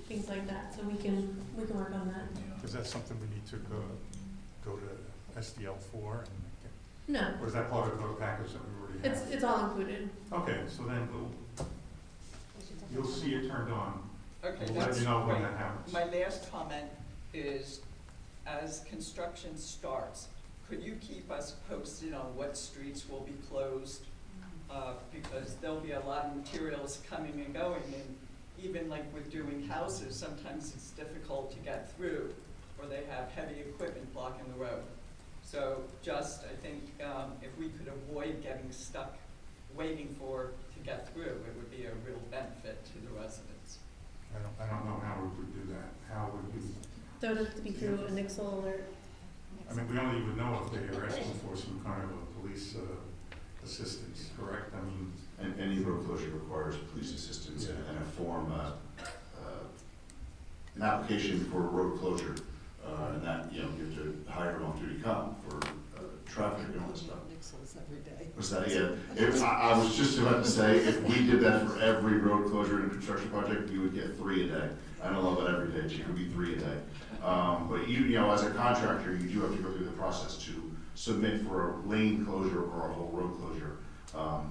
S1: things like that, so we can work on that.
S20: Is that something we need to go to SDL for?
S1: No,
S20: Or is that part of the package that we already have?
S1: it's all included.
S20: Okay, so then you'll see it turned on.
S6: Okay,
S20: We'll let
S6: that's
S20: you know when
S6: great.
S20: that happens.
S6: My last comment is, as construction starts, could you keep us posted on what streets will be closed? Because there'll be a lot of materials coming and going, and even like with doing houses, sometimes it's difficult to get through, or they have heavy equipment blocking the road. So just, I think, if we could avoid getting stuck waiting to get through, it would be a real benefit to the residents.
S20: I don't know how we would do that. How would we?
S1: That would have to be through a Nixle alert.
S20: I mean, we only would know if they are asking for some kind of a police assistance, correct? I mean,
S2: And any road closure requires police assistance and a form, an application for road closure. And that, you have to hire an off-duty cop for traffic and all that stuff.
S6: Every day.
S2: Was that, yeah. I was just about to say, if we did that for every road closure and construction project, you would get 3 a day. I don't know about every day, Chief, it would be 3 a day. But you know, as a contractor, you do have to go through the process to submit for a lane closure or a whole road closure.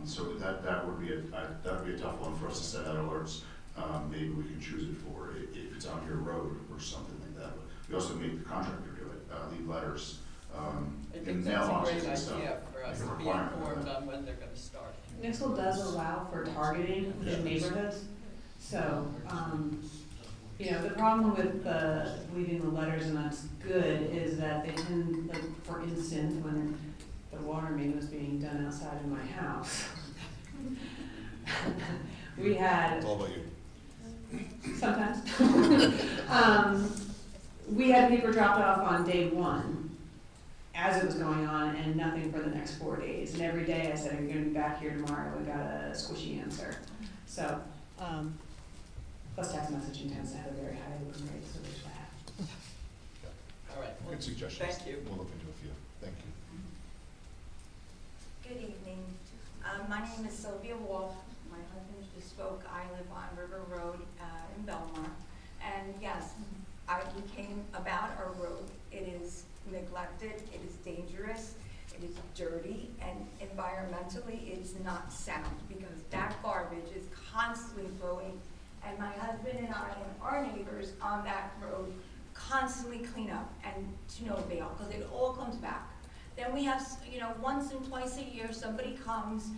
S2: So that would be a tough one for us to send out alerts. Maybe we can choose it for if it's on your road or something like that. But we also make the contractor do it, leave letters.
S6: I
S2: In
S6: think that's a
S2: mailboxes
S6: great
S2: and stuff.
S6: idea for us
S2: Like a
S6: to be
S2: requirement of
S6: informed
S2: that.
S6: on when they're gonna start.
S8: Nixle does allow for targeting in neighborhoods, so, the problem with leaving the letters, and that's good, is that they can, like, for instance, when the water main was being done outside of my house, we had.
S10: It's all about you.
S8: Sometimes. We had paper dropped off on day 1 as it was going on, and nothing for the next 4 days. And every day I said, "Are you gonna be back here tomorrow?" We got a squishy answer. So, plus text messaging tends to have a very high open rate, so there's that.
S6: All right.
S10: Good suggestions.
S6: Thank you.
S10: We'll look into a few. Thank you.
S14: Good evening. My name is Sylvia Wolf. My husband just spoke. I live on River Road in Belmar. And yes, we came about our road. It is neglected, it is dangerous, it is dirty, and environmentally it's not sound because that garbage is constantly flowing. And my husband and I and our neighbors on that road constantly clean up and to no avail because it all comes back. Then we have, once and twice a year, somebody comes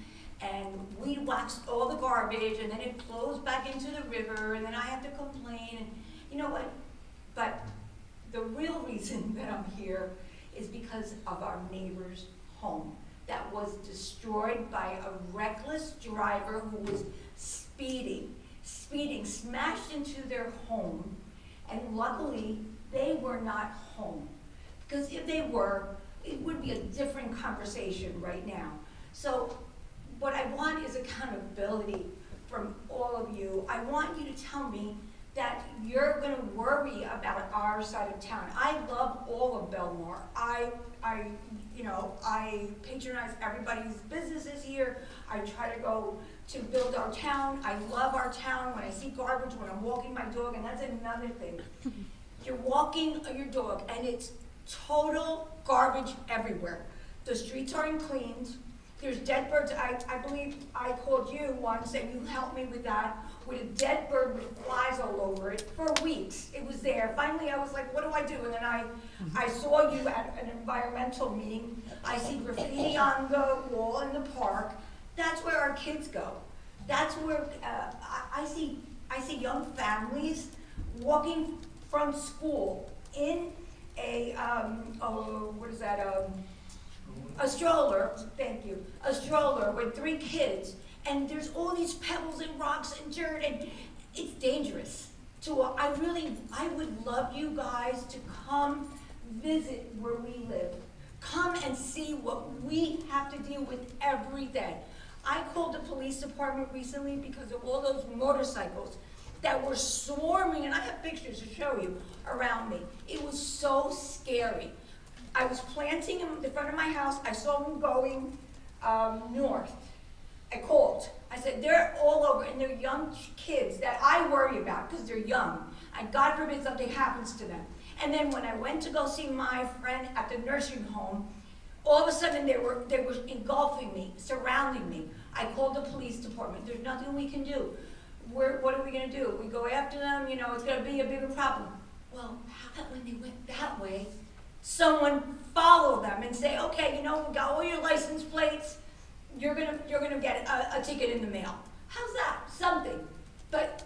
S14: and we wax all the garbage and then it flows back into the river and then I have to complain and you know what? But the real reason that I'm here is because of our neighbor's home that was destroyed by a reckless driver who was speeding, smashed into their home, and luckily they were not home. Because if they were, it would be a different conversation right now. So what I want is accountability from all of you. I want you to tell me that you're gonna worry about our side of town. I love all of Belmar. I patronize everybody's businesses here. I try to go to build our town. I love our town. When I see garbage, when I'm walking my dog, and that's another thing. You're walking your dog, and it's total garbage everywhere. The streets aren't cleaned. There's dead birds. I believe I called you once, and you helped me with that, with a dead bird with flies all over it for weeks. It was there. Finally, I was like, what do I do? And then I saw you at an environmental meeting. I see graffiti on the wall in the park. That's where our kids go. That's where I see young families walking from school in a a stroller, thank you, a stroller with 3 kids, and there's all these pebbles and rocks and dirt, and it's dangerous. So I would love you guys to come visit where we live. Come and see what we have to deal with every day. I called the police department recently because of all those motorcycles that were swarming, and I have pictures to show you around me. It was so scary. I was planting in the front of my house. I saw them going north. I called. I said, they're all over, and they're young kids that I worry about because they're young. And God forbid something happens to them. And then when I went to go see my friend at the nursing home, all of a sudden they were engulfing me, surrounding me. I called the police department. There's nothing we can do. What are we going to do? We go after them, you know, it's going to be a bigger problem. Well, how about when they went that way, someone follow them and say, okay, you know, we got all your license plates, you're gonna get a ticket in the mail. How's that? Something. But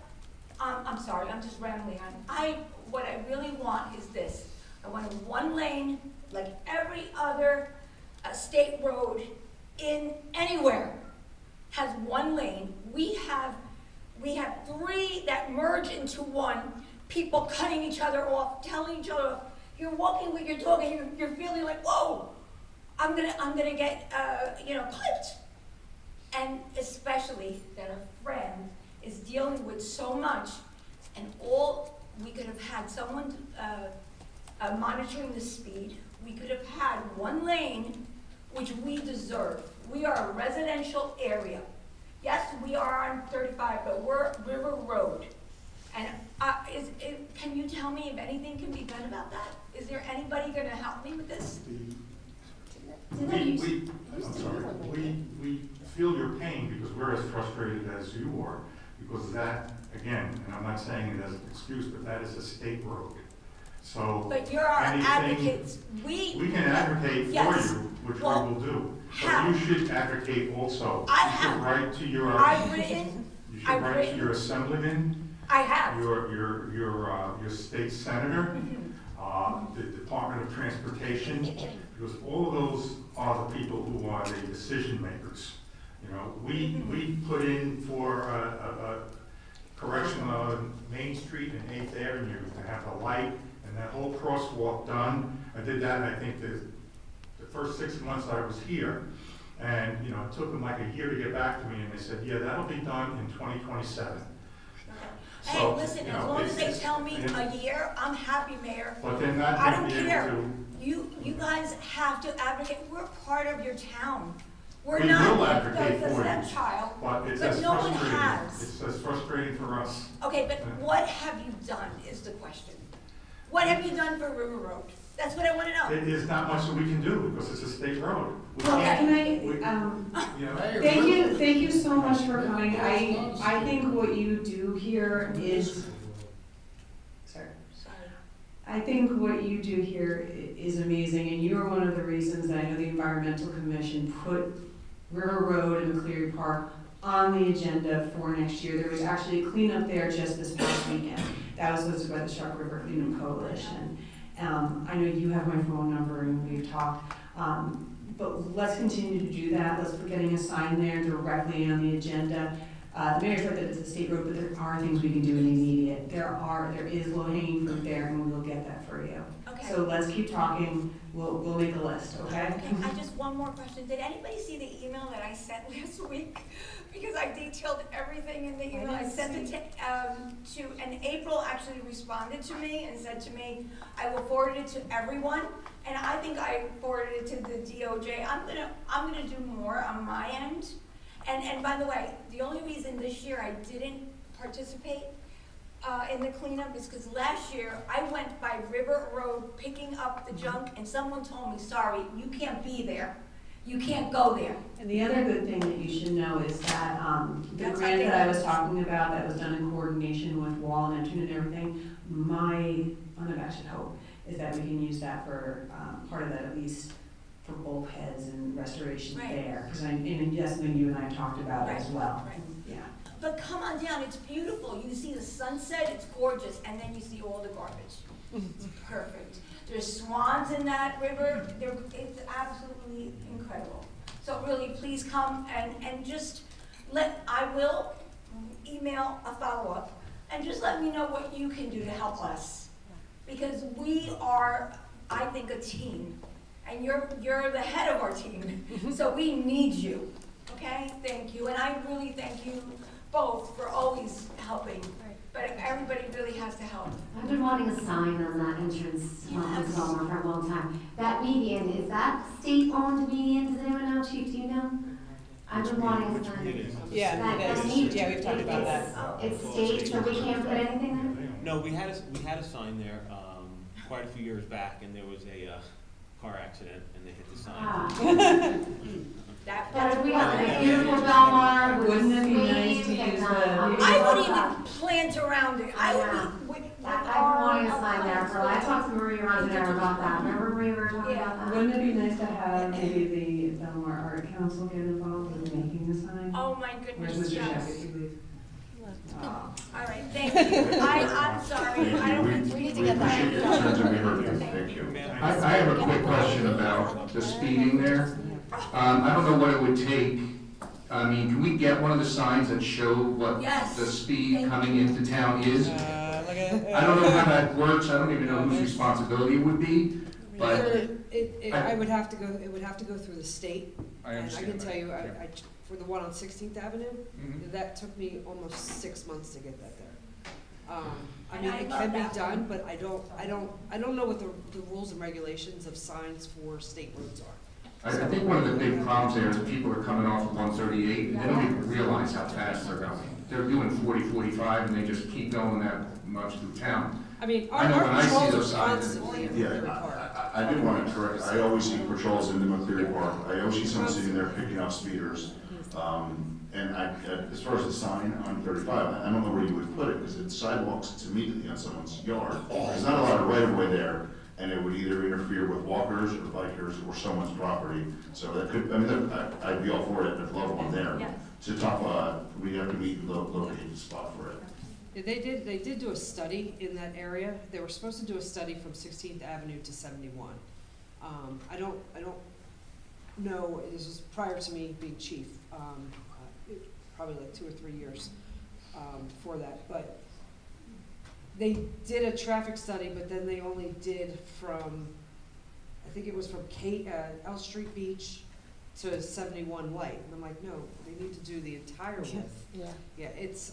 S14: I'm sorry, I'm just rambling on. What I really want is this. I want a 1 lane, like every other state road in anywhere has 1 lane. We have 3 that merge into 1. People cutting each other off, telling each other off. You're walking with your dog and you're feeling like, whoa, I'm gonna get clipped. And especially that a friend is dealing with so much, and we could have had someone monitoring the speed. We could have had 1 lane, which we deserve. We are a residential area. Yes, we are on 35, but we're River Road. And can you tell me if anything can be done about that? Is there anybody going to help me with this?
S20: I'm sorry. We feel your pain because we're as frustrated as you are, because that, again, and I'm not saying it as an excuse, but that is a state road. So
S14: but you're our advocates. We
S20: can advocate
S14: yes.
S20: for you, which
S14: well,
S20: we will do.
S14: how?
S20: But you should advocate also.
S14: I
S20: should write to your.
S14: I've written.
S20: You should write to your assemblyman.
S14: I have.
S20: Your state senator, the Department of Transportation, because all of those are the people who are the decision makers. You know, we put in for a correction on Main Street and 8th Avenue to have the light and that whole crosswalk done. I did that, I think, the first 6 months I was here. And, you know, it took them like a year to get back to me, and they said, yeah, that'll be done in 2027.
S14: Hey,
S20: So,
S14: listen,
S20: you know,
S14: as long as they tell me a year, I'm happy, Mayor.
S20: But they're not
S14: I
S20: going
S14: don't
S20: to be
S14: care.
S20: able to.
S14: You guys have to advocate. We're part of your town. We're
S20: We
S14: not
S20: will advocate
S14: the
S20: for you,
S14: stepchild,
S20: but it's
S14: but
S20: as
S14: no one
S20: frustrating.
S14: has.
S20: It's as frustrating for us.
S14: Okay, but what have you done is the question. What have you done for River Road? That's what I want to know.
S20: It is not much that we can do because it's a state road. We
S8: Well,
S20: can't-
S8: can thank you so much for coming. I think what you do here is, I think what you do here is amazing, and you are one of the reasons that I know the Environmental Commission put River Road and McCleary Park on the agenda for next year. There was actually a cleanup there just this past weekend. That was hosted by the Shark River Cleanup Coalition. I know you have my phone number and we've talked, but let's continue to do that. Let's put getting a sign there directly on the agenda. The mayor said that it's a state road, but there are things we can do in the immediate. There is low-hanging fruit there, and we will get that for you.
S14: Okay.
S8: So let's keep talking, we'll make a list, okay?
S14: Okay, I just, one more question. Did anybody see the email that I sent last week? Because I detailed everything in the email. I sent it and April actually responded to me and said to me, I will forward it to everyone. And I think I forwarded it to the DOJ. I'm gonna do more on my end. And by the way, the only reason this year I didn't participate in the cleanup is because last year I went by River Road picking up the junk and someone told me, sorry, you can't be there. You can't go there.
S8: And the other good thing that you should know is that the
S14: That's
S8: grant
S14: something
S8: that I
S14: else.
S8: was talking about that was done in coordination with Wall and Entune and everything, my unabashed hope is that we can use that for part of that at least for bulkheads and restoration
S14: Right.
S8: there. Because yes, you and I talked about it as well.
S14: Right.
S8: Yeah.
S14: But come on down, it's beautiful. You see the sunset, it's gorgeous, and then you see all the garbage. It's perfect. There's swans in that river. It's absolutely incredible. So really, please come and just I will email a follow-up and just let me know what you can do to help us. Because we are, I think, a team. And you're the head of our team. So we need you. Okay? Thank you. And I really thank you both for always helping. But everybody really has to help.
S7: I've been wanting a sign on that entrance to Belmar for a long time. That median, is that state-owned median? Does anyone know, Chief, do you know? I've been wanting a sign.
S11: Yeah, it is. Yeah, we've talked about that.
S7: It's state, so we can't put anything there?
S15: No, we had a sign there, quite a few years back, and there was a, car accident, and they hit the sign.
S7: But if we have a beautiful Belmar with
S8: Wouldn't it be nice to
S7: swings
S8: use
S7: and,
S8: the-
S14: I would even plant around it. I would be,
S7: I've been wanting a sign there for, I talked to Maria Rondeau about that. Remember Maria, we were talking about that?
S8: Wouldn't it be nice to have maybe the Belmar Art Council get involved with making the sign?
S14: Oh my
S8: Where's
S14: goodness,
S8: Mr.
S14: yes.
S8: Shepherd, you leave?
S14: All right, thank you. I'm sorry. I don't.
S2: We appreciate your concerns and we heard them. Thank you.
S22: I have a quick question about the speeding there. I don't know what it would take. I mean, can we get one of the signs that show what
S14: Yes.
S22: the speed coming into town is?
S11: I
S22: I don't know how that works. I don't even know whose responsibility it would be, but
S23: I would have to go, it would have to go through the state.
S5: I
S23: And I
S5: understand
S23: can
S5: that.
S23: tell you,
S5: Yeah.
S23: for the one on 16th Avenue,
S5: Mhm.
S23: that took me almost 6 months to get that there. I
S14: And
S23: mean,
S14: I
S23: it
S14: love
S23: can be
S14: that
S23: done,
S14: one.
S23: but I don't know what the rules and regulations of signs for state roads are.
S22: I think one of the big problems there is people are coming off of 138 and they don't even realize how fast they're going. They're doing 40, 45 and they just keep going that much through town.
S23: I mean,
S22: I know when I see
S23: our
S22: those
S23: patrols are
S22: signs,
S23: constantly in
S2: Yeah,
S23: River Park.
S2: I did want to correct, I always see patrols in the McCleary Park. I always see someone sitting there picking up speeders. And as far as the sign on 35, I don't know where you would put it, because it's sidewalks, it's immediately on someone's yard. There's not a lot of right of way there, and it would either interfere with walkers or bikers or someone's property. So that could, I mean, I'd be all for it, I'd love one there.
S14: Yes.
S2: To top, we'd have to meet, locate the spot for it.
S23: Yeah, they did do a study in that area. They were supposed to do a study from 16th Avenue to 71. I don't know, this was prior to me being chief, probably like 2 or 3 years for that. But they did a traffic study, but then they only did from, I think it was from L Street Beach to 71 Light. And I'm like, no, they need to do the entire width. Yeah. Yeah, it's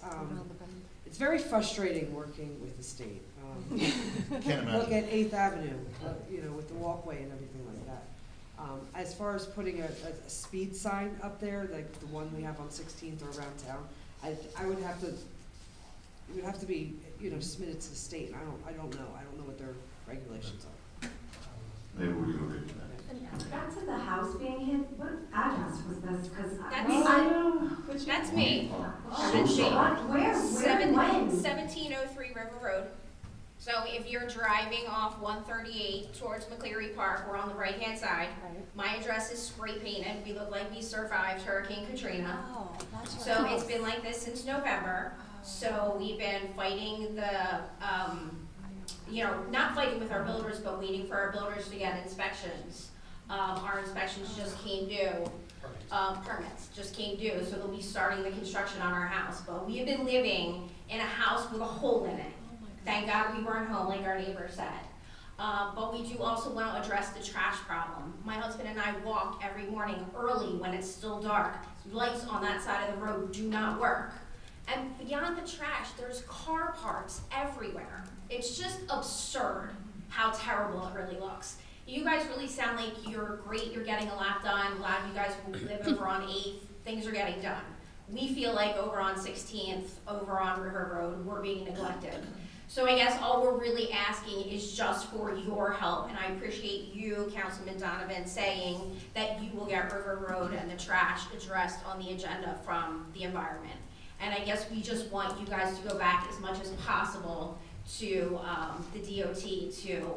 S23: very frustrating working with the state.
S10: Can't imagine.
S23: Look at 8th Avenue, with the walkway and everything like that. As far as putting a speed sign up there, like the one we have on 16th or around town, I would have to, it would have to be, submitted to the state, and I don't know what their regulations are.
S2: Maybe we can look into that.
S7: Back to the house being hit, what address was this? Because
S17: That's me.
S2: So sorry.
S7: Where,
S17: Seven-
S7: when?
S17: 1703 River Road. So if you're driving off 138 towards McCleary Park, we're on the right-hand side. My address is spray painted. We look like we survived Hurricane Katrina.
S14: Oh, that's
S17: So it's been like this since November. So we've been fighting the, not fighting with our builders, but waiting for our builders to get inspections. Our inspections just came due. permits just came due, so they'll be starting the construction on our house. But we have been living in a house with a hole in it. Thank God we weren't home like our neighbor said. But we do also want to address the trash problem. My husband and I walk every morning early when it's still dark. Lights on that side of the road do not work. And beyond the trash, there's car parts everywhere. It's just absurd how terrible it really looks. You guys really sound like you're great, you're getting a lot done. A lot of you guys who live over on 8th, things are getting done. We feel like over on 16th, over on River Road, we're being neglected. So I guess all we're really asking is just for your help, and I appreciate you, Councilman Donovan, saying that you will get River Road and the trash addressed on the agenda from the environment. And I guess we just want you guys to go back as much as possible to the DOT to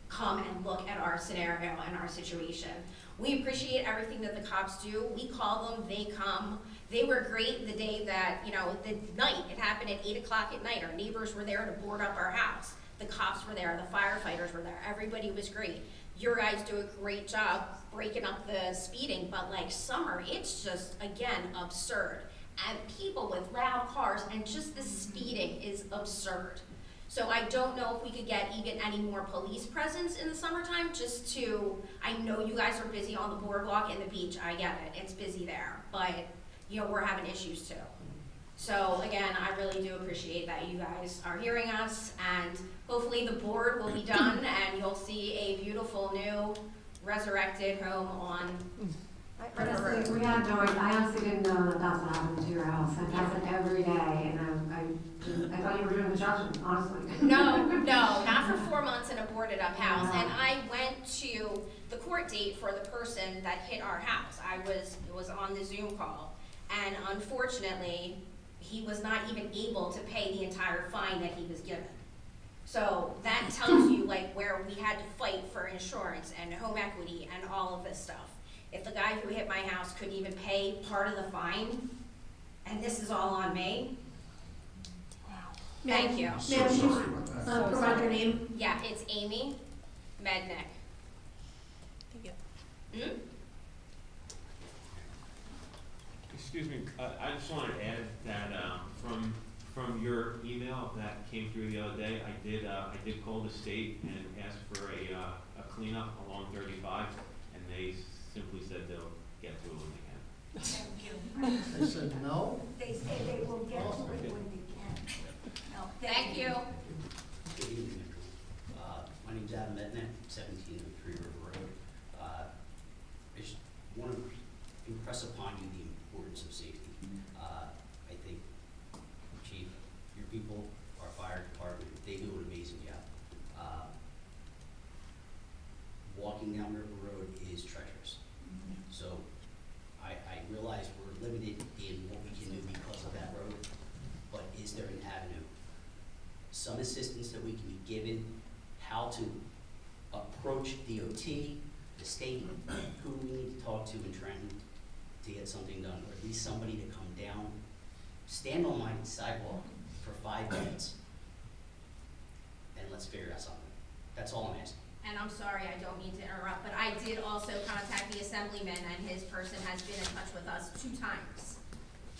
S17: come and look at our scenario and our situation. We appreciate everything that the cops do. We call them, they come. They were great the day that, the night, it happened at 8 o'clock at night. Our neighbors were there to board up our house. The cops were there, the firefighters were there. Everybody was great. Your guys do a great job breaking up the speeding, but like summer, it's just, again, absurd. And people with loud cars, and just the speeding is absurd. So I don't know if we could get even any more police presence in the summertime, just to, I know you guys are busy on the boardwalk and the beach, I get it, it's busy there, but, we're having issues too. So again, I really do appreciate that you guys are hearing us, and hopefully the board will be done and you'll see a beautiful new resurrected home on
S7: Honestly, I honestly didn't know that that's what happened to your house. I pass it every day, and I thought you were doing construction, honestly.
S17: No, not for 4 months in a boarded up house. And I went to the court date for the person that hit our house. It was on the Zoom call, and unfortunately, he was not even able to pay the entire fine that he was given. So that tells you where we had to fight for insurance and home equity and all of this stuff. If the guy who hit my house couldn't even pay part of the fine, and this is all on me. Wow. Thank you.
S2: So sorry about that.
S1: Provide your name.
S17: Yeah, it's Amy Mednick.
S1: Thank you.
S15: Excuse me, I just wanted to add that from your email that came through the other day, I did call the state and ask for a cleanup along 35, and they simply said they'll get to it when they can.
S17: Thank you.
S21: They said no?
S14: They say they will get to it when they can. No,
S17: Thank you.
S12: Good evening, everyone. My name's Adam Metnick, 17 Three River Road. I just want to impress upon you the importance of safety. I think, Chief, your people, our fire department, they do an amazing job. Walking down River Road is treacherous. So I realize we're limited in what we can do because of that road, but is there an avenue? Some assistance that we can be given, how to approach DOT, the state, who we need to talk to in Trenton to get something done, or at least somebody to come down, stand on my sidewalk for 5 minutes, and let's figure out something. That's all I'm asking.
S17: And I'm sorry, I don't mean to interrupt, but I did also contact the assemblyman, and his person has been in touch with us 2 times.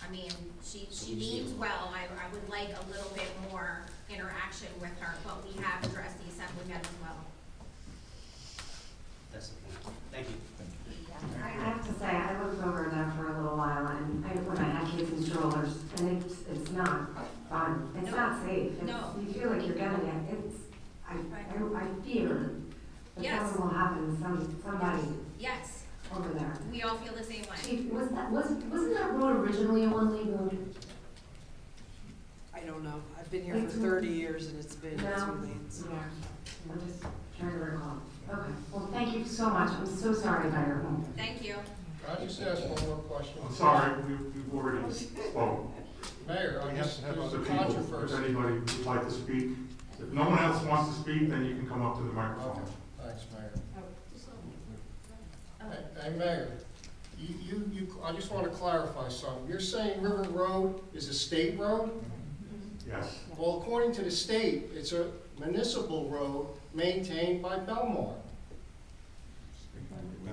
S17: I mean, she means well. I would like a little bit more interaction with her, but we have addressed the assemblyman as well.
S12: That's the point. Thank you.
S7: I have to say, I lived over there for a little while, and when I had kids in strollers, and it's not fun. It's not safe. You feel like you're gonna get, I fear that something will happen to somebody
S17: Yes.
S7: over there.
S17: We all feel the same way.
S7: Chief, wasn't that road originally a one-lane road?
S23: I don't know. I've been here for 30 years and it's been 2 lanes.
S7: Yeah, I'm just trying to recall. Okay, well, thank you so much. I'm so sorry about your home.
S17: Thank you.
S21: Can I just ask one more question?
S20: I'm sorry, we've already spoken.
S21: Mayor, there's a
S20: So people,
S21: controversy.
S20: if anybody would like to speak, if no one else wants to speak, then you can come up to the microphone.
S21: Thanks, Mayor. Hey, Mayor, I just want to clarify something. You're saying River Road is a state road?
S20: Yes.
S21: Well, according to the state, it's a municipal road maintained by Belmar.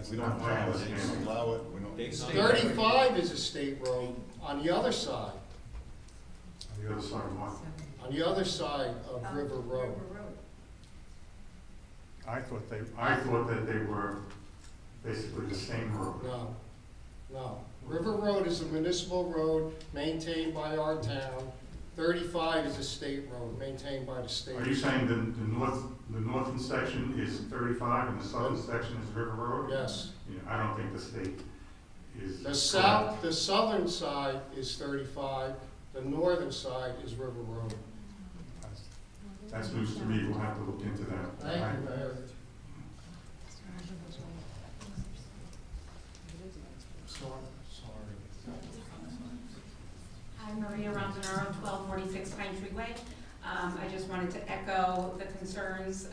S10: We don't allow it, we don't
S15: Based on-
S21: 35 is a state road on the other side,
S20: On the other side of what?
S21: on the other side of River Road.
S20: I thought that they were basically the same road.
S21: No, no. River Road is a municipal road maintained by our town. 35 is a state road maintained by the state.
S20: Are you saying the northern section is 35 and the southern section is River Road?
S21: Yes.
S20: Yeah, I don't think the state is.
S21: The southern side is 35, the northern side is River Road.
S20: That's news to me, we'll have to look into that.
S21: Thank you, Mayor.
S13: Hi, Maria Ronzanaro, 1246 Pine Tree Way. I just wanted to echo the concerns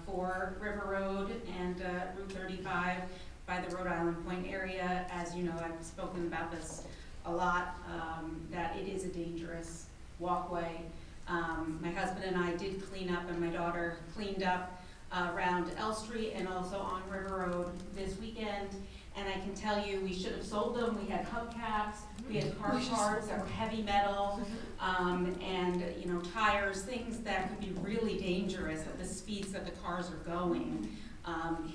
S13: for River Road and Route 35 by the Rhode Island Point area. As you know, I've spoken about this a lot, that it is a dangerous walkway. My husband and I did clean up, and my daughter cleaned up around L Street and also on River Road this weekend. And I can tell you, we should have sold them. We had hubcaps, we had car parts that were heavy metal, and tires, things that could be really dangerous at the speeds that the cars are going,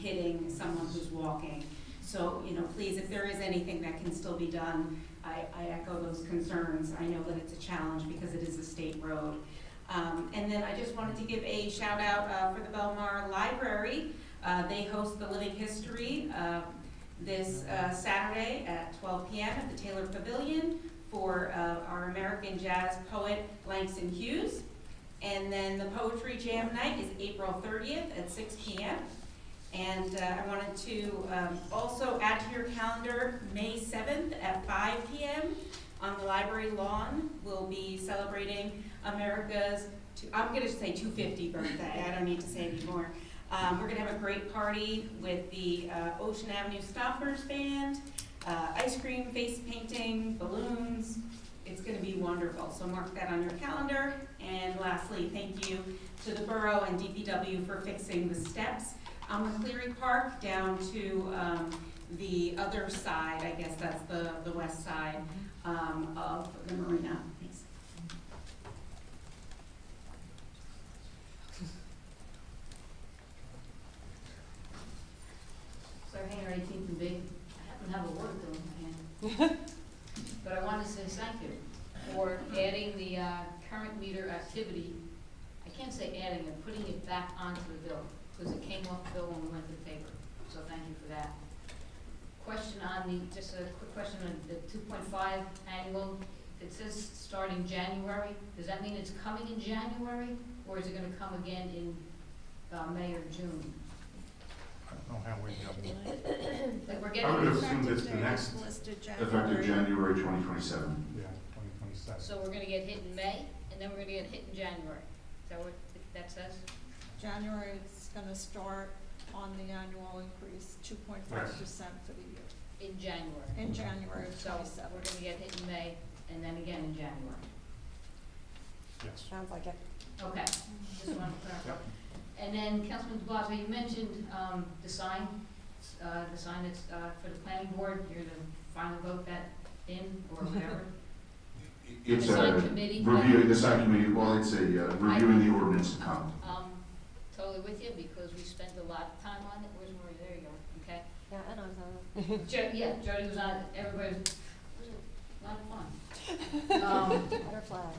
S13: hitting someone who's walking. So, please, if there is anything that can still be done, I echo those concerns. I know that it's a challenge because it is a state road. And then I just wanted to give a shout out for the Belmar Library. They host the Living History this Saturday at 12 p.m. at the Taylor Pavilion for our American jazz poet Langston Hughes. And then the Poetry Jam Night is April 30th at 6 p.m. And I wanted to also add to your calendar, May 7th at 5 p.m. on the library lawn. We'll be celebrating America's, I'm going to say 250 birthday, I don't need to say anymore. We're going to have a great party with the Ocean Avenue Stompers Band, ice cream, face painting, balloons. It's going to be wonderful, so mark that on your calendar. And lastly, thank you to the borough and DPW for fixing the steps on McCleary Park down to the other side, I guess that's the west side of the marina. Thanks.
S16: Sarah Hayner, 18th and Big. I happen to have a water bill in my hand. But I want to say thank you for adding the current meter activity. I can't say adding it, putting it back onto the bill, because it came off the bill when we went to the paper. So thank you for that. Question on just a quick question on the 2.5 annual. It says starting January. Does that mean it's coming in January, or is it going to come again in May or June?
S20: I don't know how we
S16: Like we're
S20: I
S16: getting
S20: would assume that's the next,
S2: Effective January 2027.
S20: yeah, 2027.
S16: So we're going to get hit in May, and then we're going to get hit in January. Is that what that says?
S4: January is gonna start on the annual increase, 2.5% for the year,
S16: In January.
S4: in January of
S16: So
S4: 27.
S16: we're going to get hit in May, and then again in January.
S20: Yes.
S11: Sounds like it.
S16: Okay, just wanted to clarify. And then, Councilman de Blasio, you mentioned the sign that's for the planning board. You're going to finally vote that in, or whatever.
S2: It's
S16: The
S2: a
S16: sign committee?
S2: review, the sign committee, well, it's a reviewing the ordinance to come.
S16: Totally with you, because we spent a lot of time on it. Where's Maria? There you go, okay?
S7: Yeah, I know, so.
S16: Jody was on it, everybody, it was a lot of fun.
S7: Butterflies.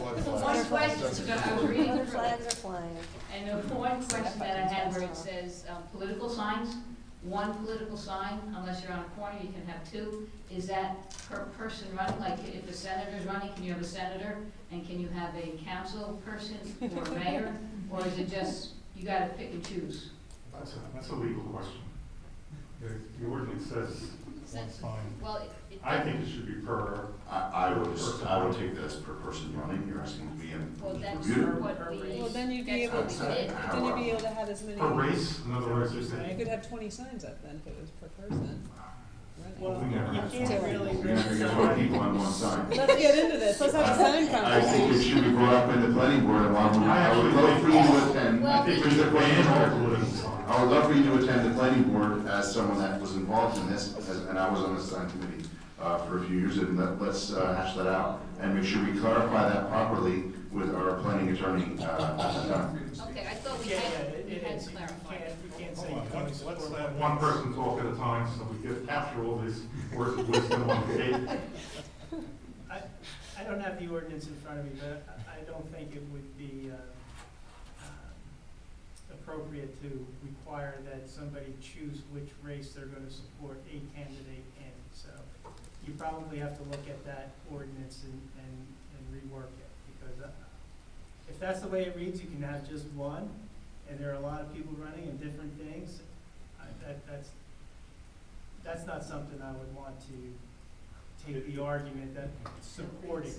S16: One question, I was reading through
S7: Butterflies
S16: it,
S7: are flying.
S16: and the one question that I had where it says, political signs, one political sign, unless you're on a corner, you can have two. Is that per person running, like if a senator's running, can you have a senator? And can you have a council person or a mayor? Or is it just, you gotta pick and choose?
S20: That's a legal question. The ordinance says one sign.
S16: Well,
S20: I think it should be per.
S2: I would take that as per person running. You're asking me
S16: Well,
S2: and
S16: that's
S2: review.
S16: what we.
S11: Well, then you'd be able to, then you'd be able to have as many.
S20: Per race, in other words, is
S11: You
S20: it?
S11: could have 20 signs up then if it was per person.
S20: Well, we never
S21: You
S20: have
S21: can't really
S2: You're not gonna get 20 people on one side.
S11: Let's get into this, let's have a sign
S2: I think it
S11: conversation.
S2: should be brought up in the planning board, and I would love for you to attend.
S16: Well,
S20: I think
S2: Because
S20: we
S2: the
S20: should ban all
S2: plan-
S20: political signs.
S2: I would love for you to attend the planning board as someone that was involved in this, and I was on the design committee for a few years, and let's hash that out and make sure we clarify that properly with our planning attorney at the time.
S13: Okay, I thought we had clarified.
S21: We can't say.
S20: Let's let one person talk at a time so we can capture all this words of wisdom on tape.
S21: I don't have the ordinance in front of me, but I don't think it would be appropriate to require that somebody choose which race they're going to support a candidate in. So you probably have to look at that ordinance and rework it, because if that's the way it reads, you can have just one, and there are a lot of people running in different things. That's not something I would want to take the argument that supporting it.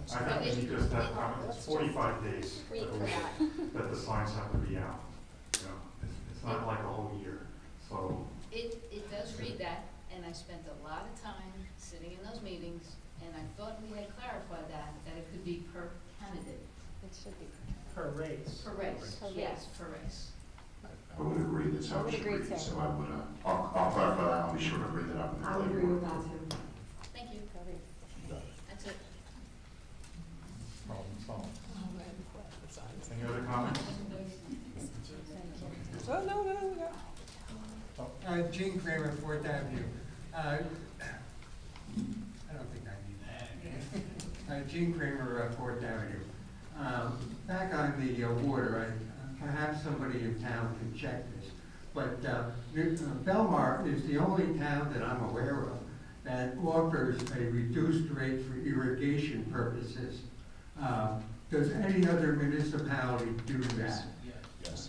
S21: So
S20: I think we just have, it's 45 days that the signs have to be out. You know, it's not like a whole year. So
S16: It does read that, and I spent a lot of time sitting in those meetings, and I thought we had clarified that it could be per candidate.
S11: It should be.
S21: per race.
S16: Per race, yes, per race.
S2: I would agree, that's how
S7: I
S2: it
S7: would
S2: should
S7: agree
S2: read,
S7: too.
S2: so I would, I'll clarify that, I'll be sure to bring that up in the
S7: I would
S2: planning
S7: agree
S2: board.
S7: with that too.
S16: Thank you. That's it.
S10: Problem solved.
S20: any other comments?
S11: Oh, no.
S3: Gene Kramer, Fourth Avenue. I don't think I need that. Gene Kramer, Fourth Avenue. Back on the water, perhaps somebody in town can check this, but Belmar is the only town that I'm aware of that offers a reduced rate for irrigation purposes. Does any other municipality do that?
S10: Yes.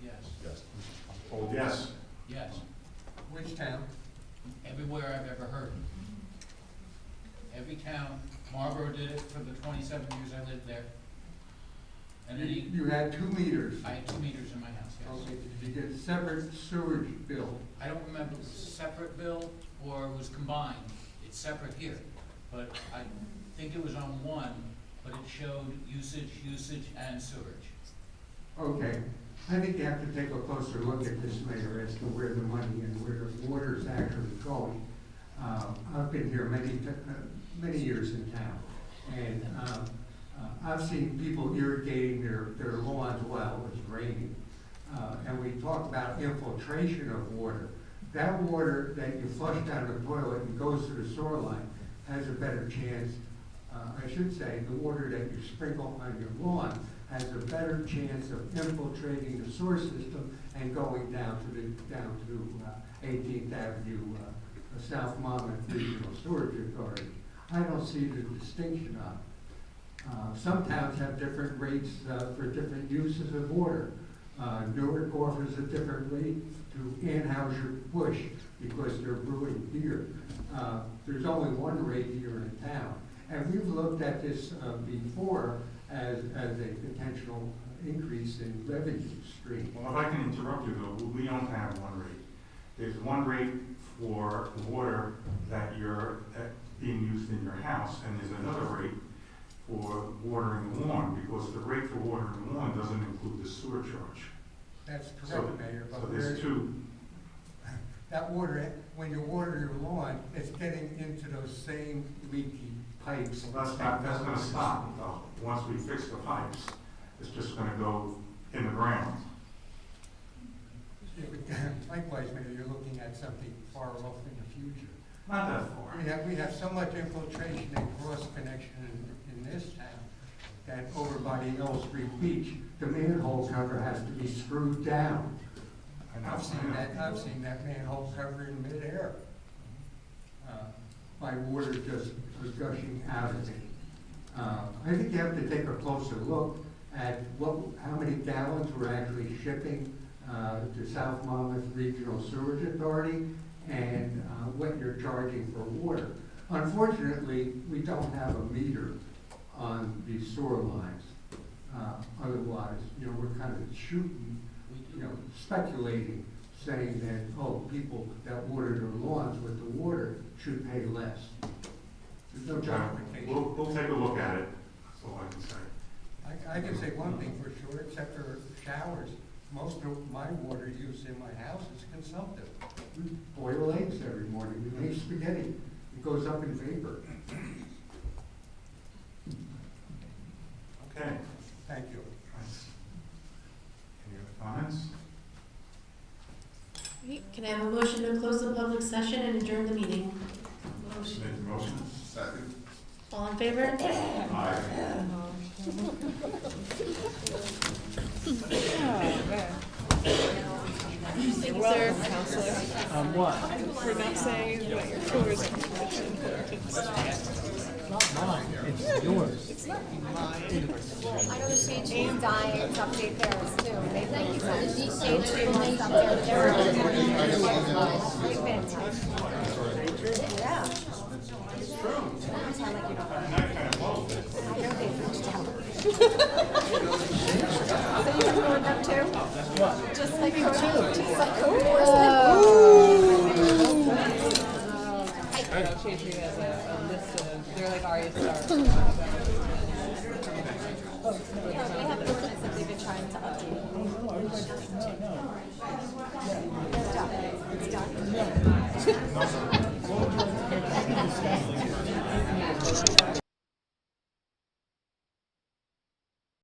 S18: Yes,
S20: Oh, yes.
S18: yes.
S3: Which town?
S18: Everywhere I've ever heard. Every town, Marlboro did it for the 27 years I lived there. And then
S3: You had 2 meters.
S18: I had 2 meters in my house, yes.
S3: Okay, did you get separate sewage bill?
S18: I don't remember if it was a separate bill or it was combined. It's separate here. But I think it was on one, but it showed usage, and sewage.
S3: Okay, I think you have to take a closer look at this, Mayor, as to where the money and where the water is actually going. I've been here many years in town, and I've seen people irrigating their lawns while it's raining. And we talk about infiltration of water. That water that you flush down the toilet and goes to the sewer line has a better chance, I should say, the water that you sprinkle on your lawn has a better chance of infiltrating the sewer system and going down to 18th Avenue, South Monmouth Regional Storage Authority. I don't see the distinction on it. Some towns have different rates for different uses of water. Newark offers a different rate to Anheuser-Busch because they're brewing beer. There's only one rate here in town. And we've looked at this before as a potential increase in revenue stream.
S20: Well, if I can interrupt you though, we don't have one rate. There's one rate for water that being used in your house, and there's another rate for watering the lawn, because the rate for watering the lawn doesn't include the sewer charge.
S3: That's
S20: So-
S3: correct, Mayor,
S20: So
S3: but
S20: there's two.
S3: that water, when you water your lawn, it's getting into those same leaky pipes.
S20: Well, that's gonna stop though. Once we fix the pipes, it's just gonna go in the ground.
S3: Likewise, Mayor, you're looking at something far off in the future.
S20: Not that far.
S3: We have so much infiltration and cross connection in this town that over by the L Street Beach, the manhole cover has to be screwed down. And I've seen that manhole cover in midair. By water just gushing out of it. I think you have to take a closer look at how many gallons we're actually shipping to South Monmouth Regional Sewerage Authority and what you're charging for water. Unfortunately, we don't have a meter on these sewer lines. Otherwise, we're kind of shooting, speculating, saying that, people that water their lawns with the water should pay less. There's no justification.
S20: We'll take a look at it, that's all I can say.
S3: I can say one thing for sure, except for showers, Most of my water use in my house is consumptive. We boil eggs every morning, we make spaghetti, it goes up in vapor.
S20: Okay,
S3: Thank you.
S20: any other comments?
S1: Can I have a motion to close the public session and adjourn the meeting?
S20: Make the motion. Second.
S1: All in favor?
S20: Aye.
S1: Thank you, sir.
S11: Counselor,
S10: What?
S11: for not saying that your coolers are
S10: Not mine, it's yours.
S11: It's not mine.
S7: I know the shade tree's dying to update theirs too. Thank you for the shade tree ones up there. They're big fantastic. Yeah. It's true. Sound like you don't. I know they reached out. So you can go with them too?
S10: What?
S7: Just like Cody? Just like Cody?
S11: Shade Tree has a list of, they're like Arya Star.
S7: Yeah, they have an ordinance that they've been trying to update. It's done. It's done.